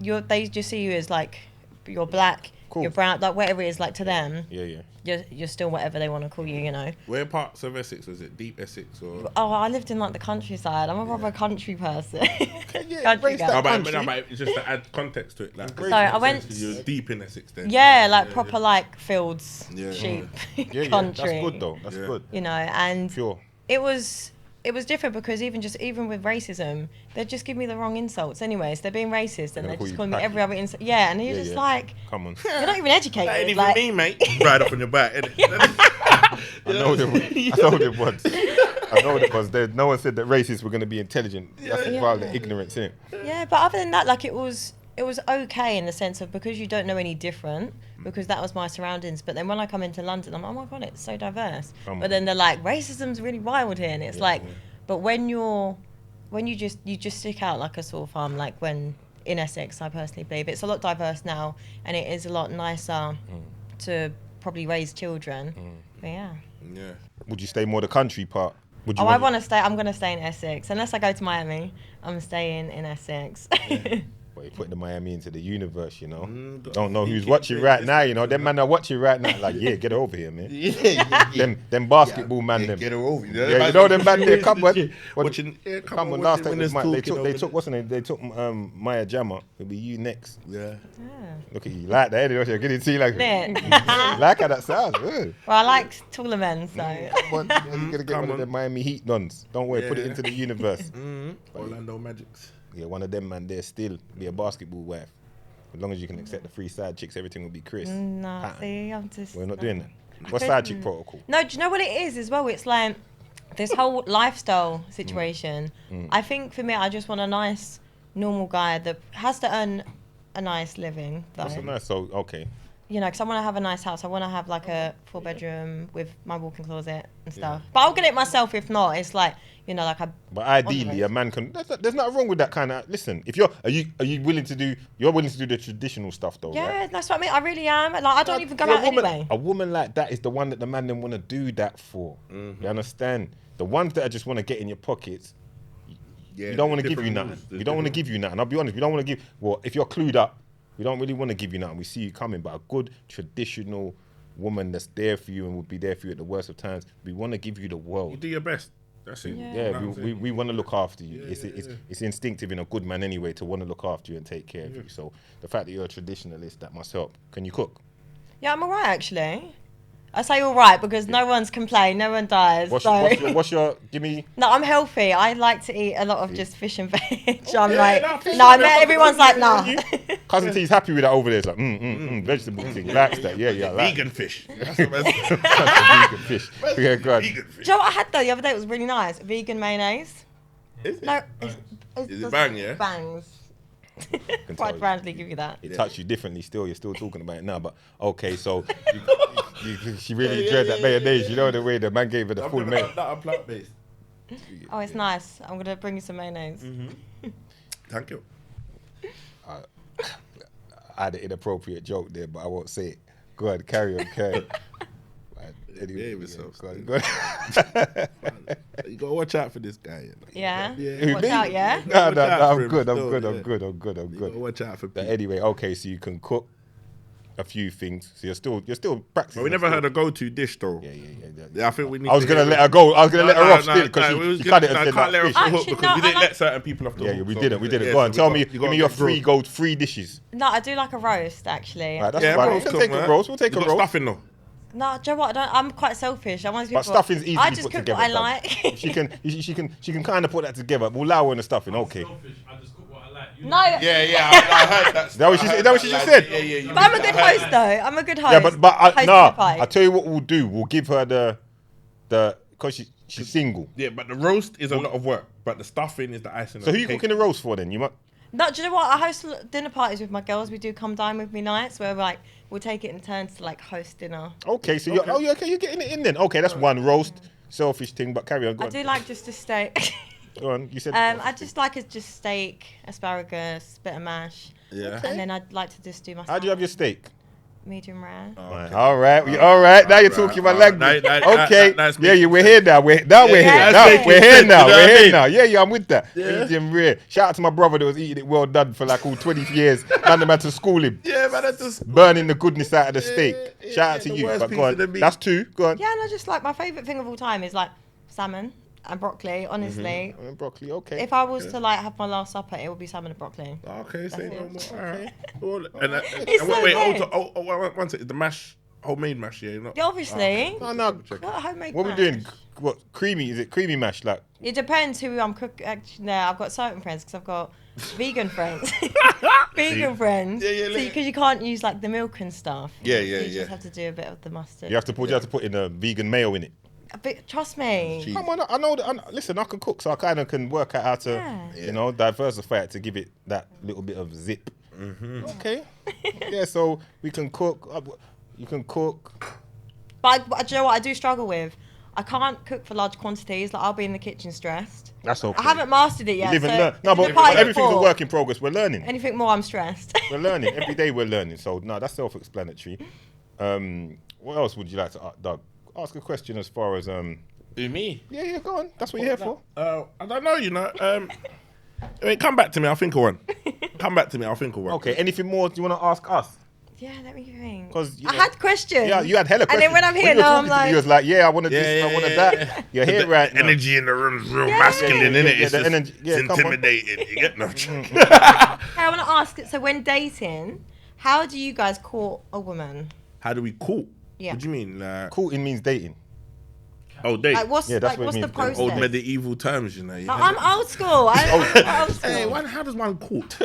Speaker 5: they just see you as like you're black, you're brown, like whatever it is, like to them.
Speaker 1: Yeah.
Speaker 5: You're still whatever they want to call you,
Speaker 2: Where parts of Essex was it? Deep Essex or?
Speaker 5: Oh, I lived in like the countryside. I'm a proper country person.
Speaker 1: Yeah,
Speaker 5: Country
Speaker 1: embrace
Speaker 5: girl.
Speaker 1: that.
Speaker 2: No, but just to add context to it, like.
Speaker 5: So I went.
Speaker 2: You're deep in Essex then.
Speaker 5: Yeah, like proper like fields, sheep,
Speaker 1: Yeah,
Speaker 5: country.
Speaker 1: that's good though. That's good.
Speaker 5: And
Speaker 1: Pure.
Speaker 5: it was different because even with racism, they'd just give me the wrong insults anyways. They're being racist and
Speaker 1: They're
Speaker 5: they
Speaker 1: gonna
Speaker 5: just
Speaker 1: call
Speaker 5: call
Speaker 1: you
Speaker 5: me every other insult. Yeah, and you're just like,
Speaker 1: Come on.
Speaker 5: you're not even educated.
Speaker 2: That ain't even
Speaker 5: like,
Speaker 2: me, mate. Right up on your back, innit?
Speaker 1: I know them ones. I know them ones. No one said that racists were going to be intelligent. That's the problem, the ignorance, innit?
Speaker 5: Yeah, but other than that, like it was okay in the sense of because you don't know any different, because that was my surroundings. But then when I come into London, I'm like, oh my God, it's so diverse. But then they're like, racism's really wild here. And it's but when you just stick out like a sore thumb, like when in Essex, I personally believe it's a lot diverse now and it is a lot nicer to probably raise children. But yeah.
Speaker 1: Would you stay more the country part? Would you
Speaker 5: I'm going to stay in Essex. Unless I go to Miami, I'm staying in Essex.
Speaker 1: Well, you're putting the Miami into the universe, Don't know who's watching right now, Them man are watching right now. Like, yeah, get over here, man. Yeah. Them basketball man, them.
Speaker 2: Get her over.
Speaker 1: Yeah, you know them man there. Come on.
Speaker 2: Come on.
Speaker 1: Last time it was they took what's her name? They took Maya Jama. It'll be you next.
Speaker 2: Yeah.
Speaker 1: Look at you, like that. Anyway, I can see like
Speaker 5: Lit.
Speaker 1: like how that sounds. Yeah.
Speaker 5: Well, I like taller men, so.
Speaker 1: Come on, you're gonna get one of them Miami Heat dons. Don't worry, put it into the universe.
Speaker 2: Orlando Magics.
Speaker 1: Yeah, one of them man there still be a basketball wife. As long as you can accept the free side chicks, everything will be Chris.
Speaker 5: No, see, I'm just.
Speaker 1: We're not doing that. What's side chick protocol?
Speaker 5: No, do you know what it is as well? It's like this whole lifestyle situation. I think for me, I just want a nice, normal guy that has to earn a nice living. Though.
Speaker 1: That's a nice, so, okay.
Speaker 5: Because I want to have a nice house. I want to have like a 4-bedroom with my walk-in closet and stuff. But I'll get it myself if not. It's like, like I.
Speaker 1: But ideally, a man can. There's nothing wrong with that kind of. Listen, if are you willing to do? You're willing to do the traditional stuff though,
Speaker 5: Yeah,
Speaker 1: right?
Speaker 5: that's what I mean. I really am. Like I don't even go out anyway.
Speaker 1: A woman like that is the one that the man then want to do that for. You understand? The ones that just want to get in your pockets. You don't want to give you nothing. We don't want to give you nothing. I'll be honest. We don't want to give. Well, if you're clued up, we don't really want to give you nothing. We see you coming, but a good traditional woman that's there for you and will be there for you at the worst of times. We want to give you the world.
Speaker 2: You do your best. That's it.
Speaker 1: Yeah, we want to look after you. It's instinctive in a good man anyway to want to look after you and take care of you. So the fact that you're a traditionalist, that must help. Can you cook?
Speaker 5: Yeah, I'm alright actually. I say alright because no one's complained, no one dies.
Speaker 1: What's your give me?
Speaker 5: No, I'm healthy. I like to eat a lot of just fish and veg. I'm everyone's like, nah.
Speaker 1: Cousin T's happy with that over there. It's like, vegetable thing. Likes that. Yeah.
Speaker 2: Vegan fish. That's
Speaker 1: vegan fish. Yeah, good.
Speaker 5: Do you know what I had though the other day? It was really nice. Vegan mayonnaise.
Speaker 2: Is it?
Speaker 5: No,
Speaker 2: Is it bang, yeah?
Speaker 5: Bangs.
Speaker 1: Can
Speaker 5: Quite
Speaker 1: tell you.
Speaker 5: proudly give you that.
Speaker 1: It touched you differently still. You're still talking about it now. But okay, so she really enjoyed that mayonnaise. You know the way the man gave her the full mayonnaise.
Speaker 2: That are plant-based.
Speaker 5: Oh, it's nice. I'm gonna bring you some mayonnaise.
Speaker 2: Thank you.
Speaker 1: I had an inappropriate joke there, but I won't say it. Go ahead, carry on, carry on. Anyway,
Speaker 2: Behave yourself,
Speaker 1: go on,
Speaker 2: Steve.
Speaker 1: go on.
Speaker 2: You gotta watch out for this guy. You know?
Speaker 5: Yeah.
Speaker 2: Yeah.
Speaker 5: Watch out, yeah.
Speaker 1: No,
Speaker 2: Watch out for
Speaker 1: I'm
Speaker 2: him
Speaker 1: good, I'm
Speaker 2: still,
Speaker 1: good,
Speaker 2: yeah.
Speaker 1: I'm good, I'm good, I'm
Speaker 2: You gotta
Speaker 1: good.
Speaker 2: watch out for
Speaker 1: But
Speaker 2: people.
Speaker 1: anyway, okay, so you can cook a few things. So you're still practicing.
Speaker 2: But we never had a go-to dish though.
Speaker 1: Yeah.
Speaker 2: Yeah, I think we need.
Speaker 1: I was
Speaker 2: to
Speaker 1: gonna
Speaker 2: hear
Speaker 1: let
Speaker 2: it.
Speaker 1: her go. I was gonna let her off
Speaker 2: No,
Speaker 1: still because
Speaker 2: we was
Speaker 1: she cut it
Speaker 2: gonna-
Speaker 1: and
Speaker 2: I
Speaker 1: said
Speaker 2: can't let her
Speaker 1: that
Speaker 2: off
Speaker 1: fish.
Speaker 2: the hook
Speaker 5: Actually,
Speaker 2: because
Speaker 5: no,
Speaker 2: we
Speaker 5: I
Speaker 2: didn't
Speaker 5: like-
Speaker 2: let certain people off the
Speaker 1: Yeah,
Speaker 2: hook.
Speaker 1: we
Speaker 2: so-
Speaker 1: didn't.
Speaker 2: yeah,
Speaker 1: Go on,
Speaker 2: so
Speaker 1: tell
Speaker 2: we
Speaker 1: me.
Speaker 2: got- you
Speaker 1: Give
Speaker 2: got
Speaker 1: me your
Speaker 2: the
Speaker 1: three dishes.
Speaker 5: No, I do like a roast actually.
Speaker 1: Right, that's
Speaker 2: Yeah,
Speaker 1: fine.
Speaker 2: roast,
Speaker 1: We'll
Speaker 2: come,
Speaker 1: take a
Speaker 2: man.
Speaker 1: roast. We'll take
Speaker 2: You
Speaker 1: a
Speaker 2: got
Speaker 1: roast.
Speaker 2: stuffing though.
Speaker 5: No, do you know what? I'm quite selfish. I'm one of those
Speaker 1: But
Speaker 5: people.
Speaker 1: stuffing's easily
Speaker 5: I just
Speaker 1: put
Speaker 5: cook
Speaker 1: together.
Speaker 5: what I
Speaker 1: done.
Speaker 5: like.
Speaker 1: She can kind of put that together. We'll allow her in the stuffing. Okay.
Speaker 3: Selfish. I just cook what I like. You
Speaker 5: No,
Speaker 2: Yeah, I heard that.
Speaker 1: Is that what she said? Is that what she just said?
Speaker 2: Yeah.
Speaker 5: but I'm a good host though. I'm a good host.
Speaker 1: Yeah, but
Speaker 5: Hosting
Speaker 1: nah.
Speaker 5: the fight.
Speaker 1: I tell you what we'll do. We'll give her the because she's single.
Speaker 2: Yeah, but the roast is a lot of work. But the stuffing is the icing.
Speaker 1: So who you cooking the roast for then? You might.
Speaker 5: No, do you know what? I host dinner parties with my girls. We do come dine with me nights where like we'll take it in turns to like host dinner.
Speaker 1: Okay, so you're okay. You're getting it in then. Okay, that's one roast, selfish thing. But carry on. Go
Speaker 5: I
Speaker 1: on.
Speaker 5: do like just a steak.
Speaker 1: Go on. You said.
Speaker 5: I just like a just steak, asparagus, bit of mash,
Speaker 2: Yeah.
Speaker 5: and then I'd like to just do my
Speaker 1: How do you have your steak?
Speaker 5: medium rare.
Speaker 1: Right, all right, all right. Now you're talking my language. Okay,
Speaker 2: that's
Speaker 1: yeah,
Speaker 2: making
Speaker 1: we're here now. We're
Speaker 5: Yeah,
Speaker 1: here.
Speaker 5: that's
Speaker 1: Now
Speaker 2: making
Speaker 1: we're here
Speaker 2: sense,
Speaker 1: now.
Speaker 2: you know
Speaker 1: We're
Speaker 2: what I
Speaker 1: here
Speaker 2: mean?
Speaker 1: now. Yeah, I'm with that. Medium rare. Shout out to my brother that was eating it well done for like all 20 years. Man, the man to school him,
Speaker 2: Yeah, man, that's just.
Speaker 1: burning the goodness out of the steak.
Speaker 2: yeah,
Speaker 1: Shout out to
Speaker 2: the
Speaker 1: you.
Speaker 2: worst
Speaker 1: But
Speaker 2: piece
Speaker 1: go
Speaker 2: of the
Speaker 1: on.
Speaker 2: meat.
Speaker 1: That's two. Go on.
Speaker 5: Yeah, and I just like my favourite thing of all time is like salmon and broccoli. Honestly,
Speaker 1: Broccoli. Okay.
Speaker 5: if I was to like have my last supper, it would be salmon and broccoli.
Speaker 2: Okay, say no
Speaker 5: it.
Speaker 2: more. All right. Well, and
Speaker 5: It's so
Speaker 2: wait,
Speaker 5: good.
Speaker 2: one second. The mash, homemade mash, yeah. Not,
Speaker 5: Yeah, obviously.
Speaker 1: No, no.
Speaker 5: Got homemade
Speaker 1: What we
Speaker 5: mash.
Speaker 1: doing? What creamy? Is it creamy mash? Like
Speaker 5: It depends who I'm cooking. Actually, no, I've got certain friends because I've got vegan friends. Vegan friends.
Speaker 2: Yeah,
Speaker 5: So because you can't use like the milk and stuff.
Speaker 2: Yeah,
Speaker 5: So you
Speaker 2: yeah.
Speaker 5: just have to do a bit of the mustard.
Speaker 1: you have to put in a vegan mayo in it.
Speaker 5: Trust me.
Speaker 2: Cheese.
Speaker 1: Come on, I know that. Listen, I can cook, so I kind of can work out how to,
Speaker 5: Yeah.
Speaker 1: diversify it to give it that little bit of zip. Okay. Yeah, so we can cook. You can cook.
Speaker 5: But do you know what I do struggle with? I can't cook for large quantities. Like I'll be in the kitchen stressed.
Speaker 1: That's okay.
Speaker 5: I haven't mastered it yet.
Speaker 1: Live and
Speaker 5: so
Speaker 1: learn. No,
Speaker 5: it's
Speaker 1: but
Speaker 5: the party
Speaker 1: everything's a
Speaker 5: before.
Speaker 1: work in progress. We're learning.
Speaker 5: Anything more, I'm stressed.
Speaker 1: We're learning. Every day we're learning. So, no, that's self-explanatory. What else would you like to, Doug? Ask a question as far as
Speaker 2: Do me?
Speaker 1: Yeah, go on. That's what you're here for.
Speaker 2: I don't know, you know. Wait, come back to me. I'll think of one. Come back to me. I'll think of one.
Speaker 1: Okay. Anything more do you want to ask us?
Speaker 5: Yeah, let me think.
Speaker 1: 'Cause, you
Speaker 5: I
Speaker 1: know-
Speaker 5: had questions.
Speaker 1: Yeah, you had hella
Speaker 5: And
Speaker 1: questions.
Speaker 5: then when I'm here
Speaker 1: you were
Speaker 5: now, I'm
Speaker 1: talking to me,
Speaker 5: like,
Speaker 1: you was like, yeah, I wanted
Speaker 2: Yeah,
Speaker 1: this,
Speaker 2: yeah,
Speaker 1: I wanted
Speaker 2: yeah,
Speaker 1: that.
Speaker 2: yeah.
Speaker 1: You're here
Speaker 2: The
Speaker 1: right now.
Speaker 2: energy in the room is real
Speaker 5: Yeah.
Speaker 2: masculine,
Speaker 1: Yeah,
Speaker 2: innit?
Speaker 1: yeah,
Speaker 2: It's
Speaker 1: the
Speaker 2: just
Speaker 1: energy- yeah,
Speaker 2: it's
Speaker 1: come on.
Speaker 2: intimidating. You get no.
Speaker 5: Hey, I want to ask. So when dating, how do you guys court a woman?
Speaker 2: How do we court?
Speaker 5: Yeah.
Speaker 2: What do you mean? Like,
Speaker 1: Courting means dating.
Speaker 2: date.
Speaker 5: Like what's
Speaker 1: Yeah, that's what it
Speaker 5: what's the
Speaker 1: means.
Speaker 5: process?
Speaker 2: Old medieval terms, you know. You
Speaker 5: I'm old school. I'm old school.
Speaker 2: Hey, how does one court?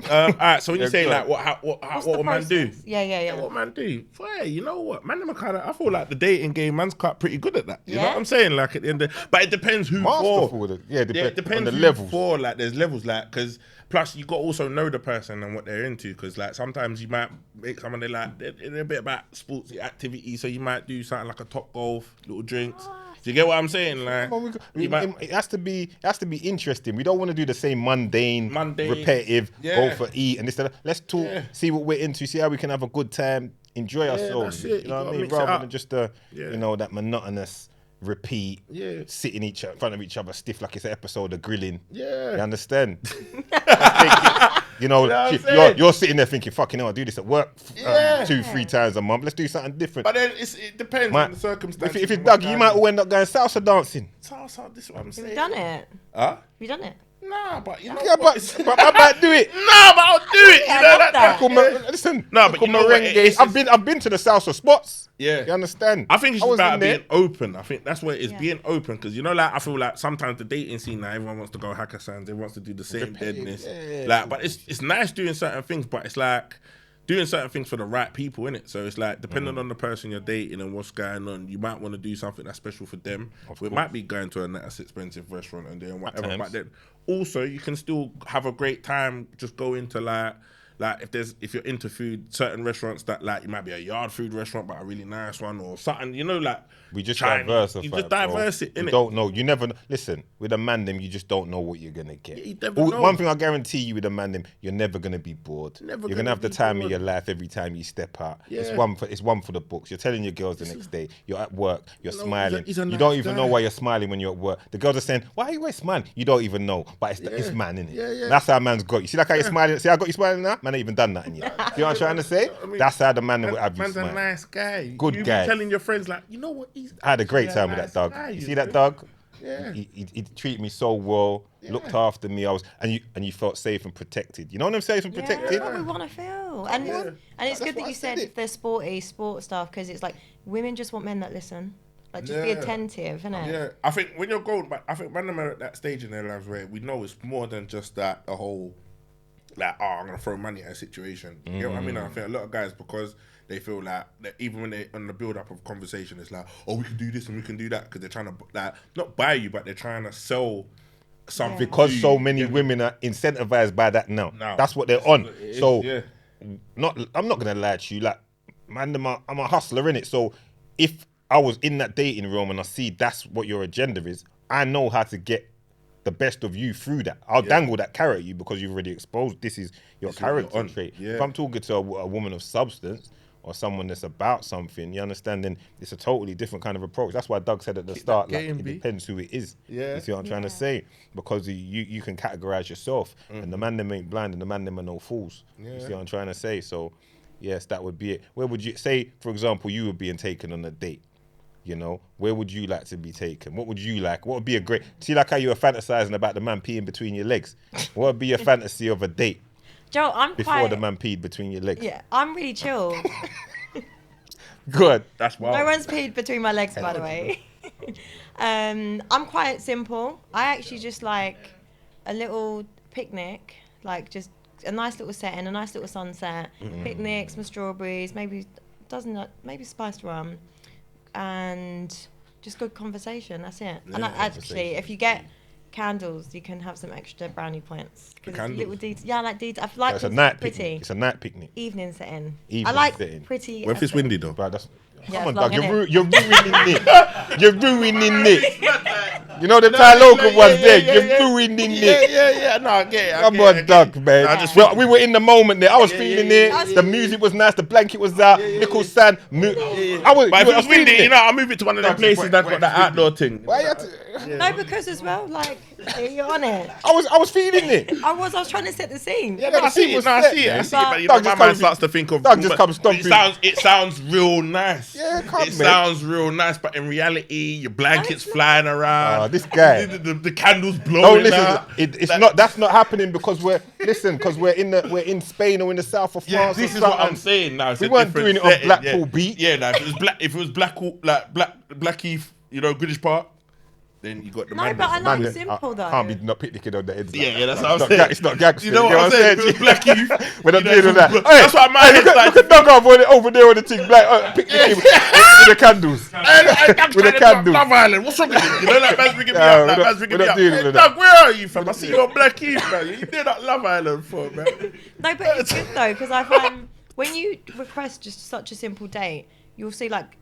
Speaker 2: All right, so when you say
Speaker 1: good.
Speaker 2: like what
Speaker 5: What's
Speaker 2: would
Speaker 5: the
Speaker 2: man do?
Speaker 5: process? Yeah.
Speaker 2: What man do? Well, you know what, man, I'm kind of. I feel like the dating game, man's quite pretty good at that. You know
Speaker 5: Yeah?
Speaker 2: what I'm saying? Like at the end, but it depends who
Speaker 1: Masterful
Speaker 2: for.
Speaker 1: with it. Yeah,
Speaker 2: It
Speaker 1: depends
Speaker 2: depends
Speaker 1: on the
Speaker 2: who
Speaker 1: levels.
Speaker 2: For like, there's levels, like because plus you got to also know the person and what they're into. Because like sometimes you might make someone they're a bit about sportsy activity, so you might do something like a top golf, little drinks. Do you get what I'm saying? Like,
Speaker 1: Well,
Speaker 2: you might-
Speaker 1: it has to be interesting. We don't want to do the same mundane,
Speaker 2: Mundane,
Speaker 1: repetitive,
Speaker 2: yeah.
Speaker 1: go for eat and this and that. Let's talk,
Speaker 2: Yeah.
Speaker 1: see what we're into, see how we can have a good time, enjoy ourselves.
Speaker 2: that's it.
Speaker 1: You know
Speaker 2: You
Speaker 1: what I
Speaker 2: gotta
Speaker 1: mean?
Speaker 2: mix it
Speaker 1: Rather
Speaker 2: up.
Speaker 1: than just
Speaker 2: Yeah.
Speaker 1: that monotonous repeat,
Speaker 2: Yeah.
Speaker 1: sitting in front of each other stiff like it's an episode of grilling.
Speaker 2: Yeah.
Speaker 1: You understand? You
Speaker 2: You
Speaker 1: know,
Speaker 2: know what I'm saying?
Speaker 1: you're sitting there thinking, fucking hell, I do this at work
Speaker 2: Yeah.
Speaker 1: 2-3 times a month. Let's do something different.
Speaker 2: But then it depends
Speaker 1: Might-
Speaker 2: on the circumstances.
Speaker 1: if it's Dougie, you might all end up going salsa dancing.
Speaker 2: Salsa, this is what I'm saying.
Speaker 5: Have you done it?
Speaker 2: Huh?
Speaker 5: Have you done it?
Speaker 2: Nah, but you know.
Speaker 1: Yeah,
Speaker 2: what?
Speaker 1: but I might do it.
Speaker 2: Nah, but I'll do it.
Speaker 5: I
Speaker 2: You know
Speaker 5: love
Speaker 2: that.
Speaker 5: that.
Speaker 1: Listen,
Speaker 2: No, but
Speaker 1: local
Speaker 2: you know what,
Speaker 1: merengue.
Speaker 2: it's-
Speaker 1: I've been to the salsa spots.
Speaker 2: Yeah.
Speaker 1: You understand?
Speaker 2: I think it's just
Speaker 1: was
Speaker 2: about
Speaker 1: in there.
Speaker 2: being open. I think that's what it is,
Speaker 5: Yeah.
Speaker 2: being open. Because you know, like I feel like sometimes the dating scene now, everyone wants to go hackathons, everyone wants to do the same
Speaker 1: Repetitive,
Speaker 2: deadness.
Speaker 1: yeah.
Speaker 2: Like, but it's nice doing certain things, but it's like doing certain things for the right people, innit? So it's like, depending on the person you're dating and what's going on, you might want to do something that's special for them. It might be going to a nice expensive restaurant and doing whatever. But then also you can still have a great time. Just go into like if you're into food, certain restaurants that like, it might be a yard food restaurant but a really nice one or something, you know, like
Speaker 1: we just
Speaker 2: Chinese.
Speaker 1: diversify.
Speaker 2: You just diverse it, innit?
Speaker 1: You don't know. You never listen with a man them. You just don't know what you're gonna get.
Speaker 2: Yeah, you never know.
Speaker 1: One thing I guarantee you with a man them, you're never gonna be bored. You're
Speaker 2: gonna
Speaker 1: gonna have the
Speaker 2: be
Speaker 1: time
Speaker 2: bored.
Speaker 1: of your life every time you step out.
Speaker 2: Yeah.
Speaker 1: It's one for the books. You're telling your girls the next day. You're at work. You're smiling.
Speaker 2: he's a
Speaker 1: You
Speaker 2: nice
Speaker 1: don't even know
Speaker 2: guy.
Speaker 1: why you're smiling when you're at work. The girls are saying, "Why are you always smiling?" You don't even know, but it's man, innit?
Speaker 2: Yeah.
Speaker 1: That's how man's got you. See, like how you're smiling. See, I got you smiling now. Man, ain't even done nothing yet. See what I'm trying to say?
Speaker 2: I mean,
Speaker 1: That's how the man will have you
Speaker 2: man's a
Speaker 1: smiling.
Speaker 2: nice guy.
Speaker 1: Good
Speaker 2: you
Speaker 1: guy.
Speaker 2: Be telling your friends like, you know what?
Speaker 1: I had a great time with
Speaker 2: nice
Speaker 1: that dog.
Speaker 2: guy,
Speaker 1: You
Speaker 2: you
Speaker 1: see that
Speaker 2: know?
Speaker 1: dog?
Speaker 2: Yeah.
Speaker 1: He treated me so well, looked after me. And you felt safe and protected. You know what I'm safe and
Speaker 5: Yeah,
Speaker 1: protected?
Speaker 5: that's what we want to feel. And it's
Speaker 1: That's
Speaker 5: good
Speaker 1: why
Speaker 5: that
Speaker 1: I
Speaker 5: you
Speaker 1: said
Speaker 5: said
Speaker 1: it.
Speaker 5: they're sport stuff, because it's like women just want men that listen. Like, just be
Speaker 2: Yeah.
Speaker 5: attentive, innit?
Speaker 2: Yeah, I think when you're going back, I think when they're at that stage in their lives where we know it's more than just that, a whole, like, oh, I'm going to throw money at a situation. You know what I mean? I think a lot of guys, because they feel like, that even when they're on the build-up of conversation, it's like, oh, we can do this and we can do that, because they're trying to, like, not buy you, but they're trying to sell something.
Speaker 1: Because
Speaker 2: to
Speaker 1: so
Speaker 2: you.
Speaker 1: many women are incentivized by that now.
Speaker 2: Now,
Speaker 1: That's what they're on.
Speaker 2: it is,
Speaker 1: So
Speaker 2: yeah.
Speaker 1: I'm not gonna lie to you. Like, man, I'm a hustler in it. So if I was in that dating room and I see that's what your agenda is, I know how to get the best of you through that. I'll dangle that carrot at you because you've already exposed this is your
Speaker 2: This is what you're
Speaker 1: character
Speaker 2: on.
Speaker 1: trait.
Speaker 2: Yeah.
Speaker 1: If I'm talking to a woman of substance or someone that's about something, you understand, then it's a totally different kind of approach. That's why Doug said at the start, like,
Speaker 2: game,
Speaker 1: it
Speaker 2: B.
Speaker 1: depends who it is.
Speaker 2: Yeah.
Speaker 1: You see what I'm trying to say? Because you can categorize yourself, and the man them ain't blind and the man them are no fools. You see what I'm trying to say? So, yes, that would be it. Where would you say, for example, you were being taken on a date? You know, where would you like to be taken? What would you like? What would be a great... See, like how you were fantasizing about the man peeing between your legs. What would be your fantasy of a date
Speaker 5: Joe, I'm
Speaker 1: before
Speaker 5: quite...
Speaker 1: the man peed between your legs?
Speaker 5: Yeah, I'm really chill.
Speaker 1: Good.
Speaker 2: That's wild.
Speaker 5: No one's peed between my legs, by the way. I'm quite simple. I actually just like a little picnic, like just a nice little setting, a nice little sunset, picnic, some strawberries, maybe spiced rum, and just good conversation. That's it. And actually, if you get candles, you can have some extra brownie points. 'Cause it's
Speaker 2: Candles?
Speaker 5: little details. Yeah, I like details. I like
Speaker 1: It's a
Speaker 5: things
Speaker 1: night
Speaker 5: pretty.
Speaker 1: picnic. It's a night picnic.
Speaker 5: Evening setting. I
Speaker 1: Evening
Speaker 5: like
Speaker 1: setting.
Speaker 5: pretty.
Speaker 2: What if it's windy though?
Speaker 1: Right, that's...
Speaker 5: Yeah,
Speaker 1: Come on,
Speaker 5: it's long,
Speaker 1: Doug.
Speaker 5: innit?
Speaker 1: You're ruining it. You're ruining it. You know the Thai local was there. You're ruining it.
Speaker 2: Yeah. No, I get it.
Speaker 1: Come on, Doug, man. We were in the moment there. I was feeling it.
Speaker 5: yeah.
Speaker 1: The music was nice. The blanket was out. Nickel sand. I was.
Speaker 2: But if
Speaker 1: I
Speaker 2: it
Speaker 1: was
Speaker 2: was windy,
Speaker 1: feeling
Speaker 2: you
Speaker 1: it.
Speaker 2: know, I'll move it to one of them places that's got that outdoor thing.
Speaker 1: Why you had to-
Speaker 5: No, because as well, like you're on it.
Speaker 1: I was feeling it.
Speaker 5: I was trying to set the scene.
Speaker 2: Yeah, no, I see it. No, I see it. I see it. But you
Speaker 1: Doug
Speaker 2: know, my
Speaker 1: just
Speaker 2: man
Speaker 1: comes-
Speaker 2: starts to think of.
Speaker 1: Doug just comes
Speaker 2: but
Speaker 1: stomping.
Speaker 2: it sounds real nice.
Speaker 1: Yeah, come,
Speaker 2: it
Speaker 1: man.
Speaker 2: sounds real nice, but in reality, your blankets flying around.
Speaker 1: This guy.
Speaker 2: the candles
Speaker 1: No,
Speaker 2: blowing
Speaker 1: listen.
Speaker 2: out.
Speaker 1: It's not. That's not happening because we're in Spain or in the south of
Speaker 2: Yeah,
Speaker 1: France.
Speaker 2: this
Speaker 1: or
Speaker 2: is what
Speaker 1: something.
Speaker 2: I'm saying now. It's
Speaker 1: We
Speaker 2: a
Speaker 1: weren't
Speaker 2: different
Speaker 1: doing it on
Speaker 2: setting,
Speaker 1: Blackpool beat.
Speaker 2: Yeah, no. If it was Blackheath, you know, Goodwish Park, then you got the
Speaker 5: No,
Speaker 2: man.
Speaker 5: but I
Speaker 2: that's-
Speaker 5: like simple though.
Speaker 1: Can't be not picnicking on the ends.
Speaker 2: Yeah, that's
Speaker 1: It's
Speaker 2: what I'm
Speaker 1: not
Speaker 2: saying.
Speaker 1: It's not gangster.
Speaker 2: You know what I'm saying? If it was Blackheath,
Speaker 1: We're not
Speaker 2: you know,
Speaker 1: doing all that.
Speaker 2: that's why my head's
Speaker 1: look
Speaker 2: like.
Speaker 1: at Doug over there on the thing, like picnicking with the candles. With the candles.
Speaker 2: Love Island. What's wrong with you? You know that man's bringing me
Speaker 1: No,
Speaker 2: up.
Speaker 1: we're
Speaker 2: That
Speaker 1: not-
Speaker 2: man's bringing
Speaker 1: we're
Speaker 2: me
Speaker 1: not
Speaker 2: up.
Speaker 1: dealing
Speaker 2: Hey,
Speaker 1: with that.
Speaker 2: Doug, where are you from? I see you on Blackheath, man. You did that Love Island for, man.
Speaker 5: No, but it's good though, because I find when you request just such a simple date, you'll see like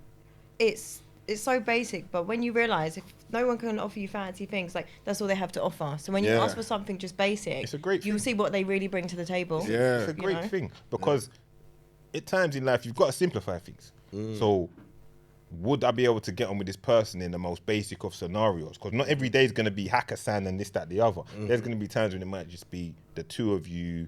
Speaker 5: it's so basic, but when you realise if no one can offer you fancy things, like that's all they have to offer. So when you
Speaker 2: Yeah.
Speaker 5: ask for something just basic,
Speaker 1: It's a great
Speaker 5: you'll
Speaker 1: thing.
Speaker 5: see what they really bring to the table.
Speaker 2: Yeah.
Speaker 1: It's a
Speaker 5: you
Speaker 1: great
Speaker 5: know?
Speaker 1: thing because at times in life you've got to simplify things. So would I be able to get on with this person in the most basic of scenarios? Because not every day is going to be Hakkasan and this, that, the other. There's going to be times when it might just be the two of you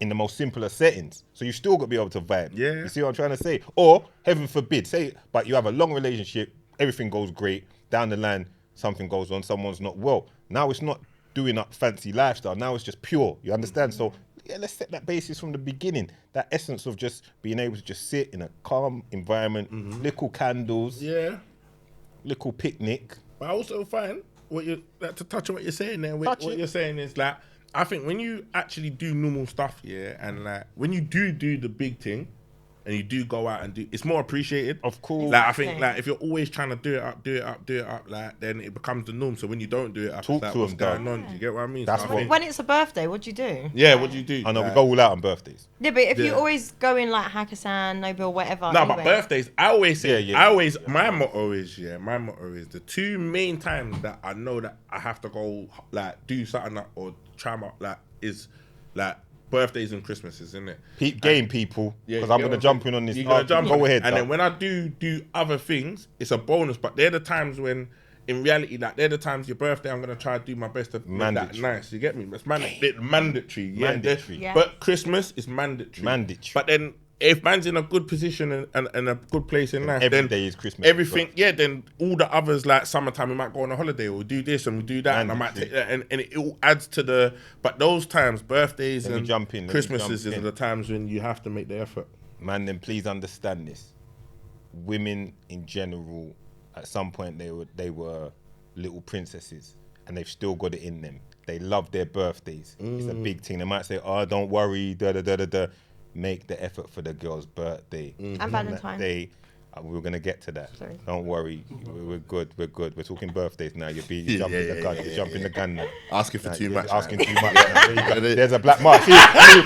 Speaker 1: in the most simpler settings. So you still got to be able to vibe.
Speaker 2: Yeah.
Speaker 1: You see what I'm trying to say? Or, heaven forbid, say, but you have a long relationship, everything goes great, down the line, something goes on, someone's not well. Now it's not doing up fancy lifestyle. Now it's just pure. You understand? So, yeah, let's set that basis from the beginning. That essence of just being able to just sit in a calm environment, little candles,
Speaker 2: Yeah.
Speaker 1: little picnic.
Speaker 2: But I also find what you like, to touch on what you're saying there.
Speaker 1: Touch
Speaker 2: What
Speaker 1: it.
Speaker 2: you're saying is like I think when you actually do normal stuff, yeah, and like when you do the big thing, and you do go out and do, it's more appreciated.
Speaker 1: Of course.
Speaker 2: Like I think, like if you're always trying to do it up, like then it becomes the norm. So when you don't do it up,
Speaker 1: Talk
Speaker 2: it's like,
Speaker 1: to
Speaker 2: what's
Speaker 1: them,
Speaker 2: going on? Do you get what I mean?
Speaker 1: That's
Speaker 2: So I
Speaker 1: what-
Speaker 2: think-
Speaker 5: When it's a birthday, what do you do?
Speaker 2: yeah, what do you do?
Speaker 1: I know we
Speaker 2: Like-
Speaker 1: go all out on birthdays.
Speaker 5: Yeah, but if
Speaker 2: Yeah.
Speaker 5: you always go in like Hakkasan, Nobel, whatever.
Speaker 2: No,
Speaker 5: anyway.
Speaker 2: but birthdays, I always say,
Speaker 1: Yeah.
Speaker 2: my motto is the two main times that I know that I have to go, like, do something that, or try my, like, is, like, birthdays and Christmases, isn't it?
Speaker 1: Game people,
Speaker 2: Yeah,
Speaker 1: because
Speaker 2: you
Speaker 1: I'm
Speaker 2: get
Speaker 1: going to
Speaker 2: what
Speaker 1: jump
Speaker 2: saying?
Speaker 1: in on this.
Speaker 2: You're gonna jump
Speaker 1: go
Speaker 2: on it.
Speaker 1: ahead.
Speaker 2: And
Speaker 1: Doug.
Speaker 2: then when I do other things, it's a bonus, but they're the times when, in reality, like, they're the times your birthday, I'm going to try to do my best to make that
Speaker 1: Mandatory.
Speaker 2: nice, you get me? It's mandatory. Yeah,
Speaker 1: Mandatory.
Speaker 5: Yeah.
Speaker 2: But Christmas is mandatory.
Speaker 1: Mandatory.
Speaker 2: But then, if man's in a good position and a good place in life,
Speaker 1: every
Speaker 2: then
Speaker 1: day is Christmas.
Speaker 2: everything, yeah. Then all the others, like summertime, we might go on a holiday or do this and we do that, and I might
Speaker 1: Mandatory.
Speaker 2: take that, and it all adds to the. But those times, birthdays
Speaker 1: Let me
Speaker 2: and
Speaker 1: jump in, let me
Speaker 2: Christmases,
Speaker 1: jump
Speaker 2: is
Speaker 1: in.
Speaker 2: the times when you have to make the effort.
Speaker 1: Man, then please understand this. Women in general, at some point they were little princesses, and they've still got it in them. They love their birthdays. It's a big thing. They might say, "Oh, don't worry, da da da da da." Make the effort for the girl's birthday
Speaker 5: And
Speaker 1: On
Speaker 5: Valentine's.
Speaker 1: that day. We're gonna get to that.
Speaker 5: Sorry.
Speaker 1: Don't worry, we're good. We're good. We're talking birthdays now. You're jumping the gun. You're jumping the gun now.
Speaker 2: Asking for
Speaker 1: Nah,
Speaker 2: too
Speaker 1: you're
Speaker 2: much.
Speaker 1: Asking
Speaker 2: now.
Speaker 1: too much. There you go. There's a black mark. See,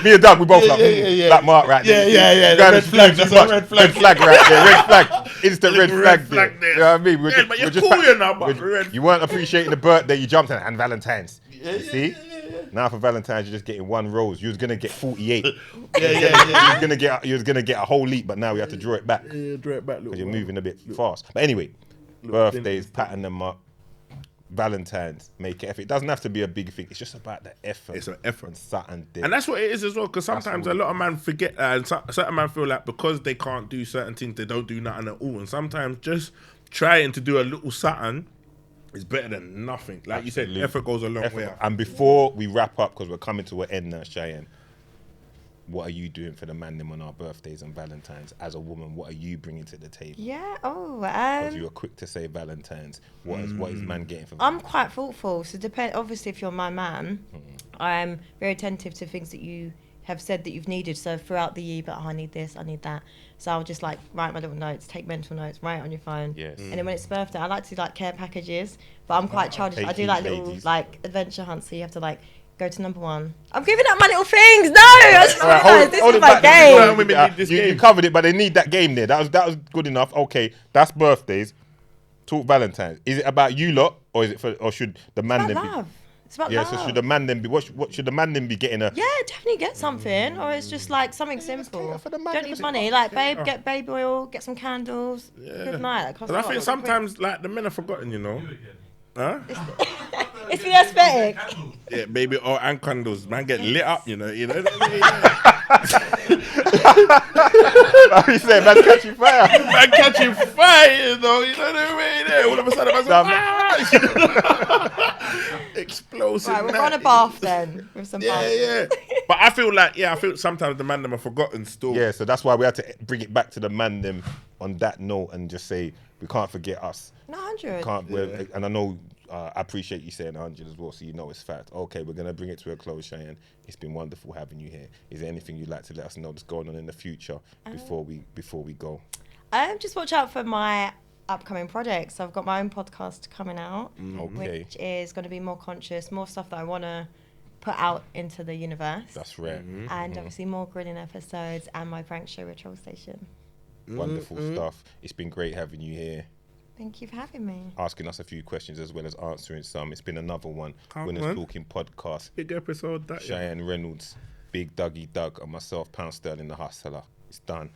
Speaker 1: me and Doug, we both like black mark right there.
Speaker 2: Yeah.
Speaker 1: Going
Speaker 2: Red
Speaker 1: too
Speaker 2: flag,
Speaker 1: much.
Speaker 2: that's a red flag.
Speaker 1: Red flag right there. Red flag. Instant red
Speaker 2: Red
Speaker 1: flag
Speaker 2: flag
Speaker 1: there.
Speaker 2: there.
Speaker 1: You know what I mean?
Speaker 2: Yeah, but you're cool, you know, but red-
Speaker 1: you weren't appreciating the birthday. You jumped in and Valentine's. You see? Now for Valentine's, you're just getting one rose. You was gonna get 48.
Speaker 2: Yeah.
Speaker 1: You was gonna get a whole leap, but now we have to draw it back
Speaker 2: Yeah, draw it back,
Speaker 1: because you're moving a bit fast. But anyway, birthdays, pattern them up. Valentine's, make it effort. It doesn't have to be a big thing. It's just about the effort.
Speaker 2: It's an effort.
Speaker 1: and something there.
Speaker 2: And that's what it is as well, because sometimes a lot of men forget that, and certain men feel like because they can't do certain things, they don't do nothing at all. And sometimes just trying to do a little something is better than nothing. Like you said,
Speaker 1: Absolutely.
Speaker 2: effort goes a long way.
Speaker 1: And before we wrap up, because we're coming to an end now, Cheyenne, what are you doing for the man them on our birthdays and Valentine's? As a woman, what are you bringing to the table?
Speaker 5: Yeah. Oh.
Speaker 1: Because you were quick to say Valentine's. What is man getting for
Speaker 5: I'm
Speaker 1: Valentine's?
Speaker 5: quite thoughtful. So obviously, if you're my man, I'm very attentive to things that you have said that you've needed. So throughout the year, but I need this, I need that. So I'll just like write my little notes, take mental notes, write it on your phone.
Speaker 1: Yes.
Speaker 5: And then when it's birthday, I like to do like care packages, but I'm quite childish.
Speaker 1: take
Speaker 5: I do
Speaker 1: you
Speaker 5: like little
Speaker 1: ladies.
Speaker 5: like adventure hunts. So you have to like go to number one. I'm giving up my little things. No, I just
Speaker 1: Alright,
Speaker 5: realised this
Speaker 1: hold
Speaker 5: is
Speaker 1: it
Speaker 5: my
Speaker 1: back.
Speaker 5: game.
Speaker 2: Well, women need this
Speaker 1: you
Speaker 2: game.
Speaker 1: covered it, but they need that game there. That was good enough. Okay, that's birthdays. Talk Valentine's. Is it about you lot, or is it for, or should the man
Speaker 5: It's
Speaker 1: then
Speaker 5: about
Speaker 1: be?
Speaker 5: love. It's about
Speaker 1: Yeah,
Speaker 5: love.
Speaker 1: so should the man then be? What should the man then be getting a?
Speaker 5: Yeah, definitely get something, or it's just like something simple.
Speaker 1: for the man,
Speaker 5: Don't
Speaker 1: is
Speaker 5: use
Speaker 1: it?
Speaker 5: money. Like, babe, get baby oil, get some candles. Good night. That costs
Speaker 2: And I
Speaker 5: a lot.
Speaker 2: think sometimes, like, the men are forgotten, you know. Huh?
Speaker 5: It's the aesthetic.
Speaker 2: Yeah, baby, and candles. Man get lit up, you know.
Speaker 1: He said, "Man, catching fire."
Speaker 2: Man catching fire, you know what I mean? All of a sudden, explosive.
Speaker 5: Right, we're
Speaker 2: night.
Speaker 5: on a bath then with some bath.
Speaker 2: Yeah. But I feel sometimes the man them are forgotten still.
Speaker 1: Yeah, so that's why we had to bring it back to the man them on that note and just say we can't forget us.
Speaker 5: No, 100.
Speaker 1: And I know I appreciate you saying 100 as well, so you know it's fact. Okay, we're gonna bring it to a close, Cheyenne. It's been wonderful having you here. Is there anything you'd like to let us know that's going on in the future before we go?
Speaker 5: Just watch out for my upcoming projects. I've got my own podcast coming out,
Speaker 1: Okay.
Speaker 5: which is going to be more conscious, more stuff that I want to put out into the universe.
Speaker 1: That's rare.
Speaker 5: And obviously more grilling episodes and my prank show with Troll Station.
Speaker 1: Wonderful stuff. It's been great having you here,
Speaker 5: Thank you for having me.
Speaker 1: asking us a few questions as well as answering some. It's been another one.
Speaker 2: Come
Speaker 1: Winners
Speaker 2: on.
Speaker 1: Talking podcast.
Speaker 2: Big episode that.
Speaker 1: Chian Reynolds, Big Dougie Doug, and myself, Pound Sterling the Hustler. It's done.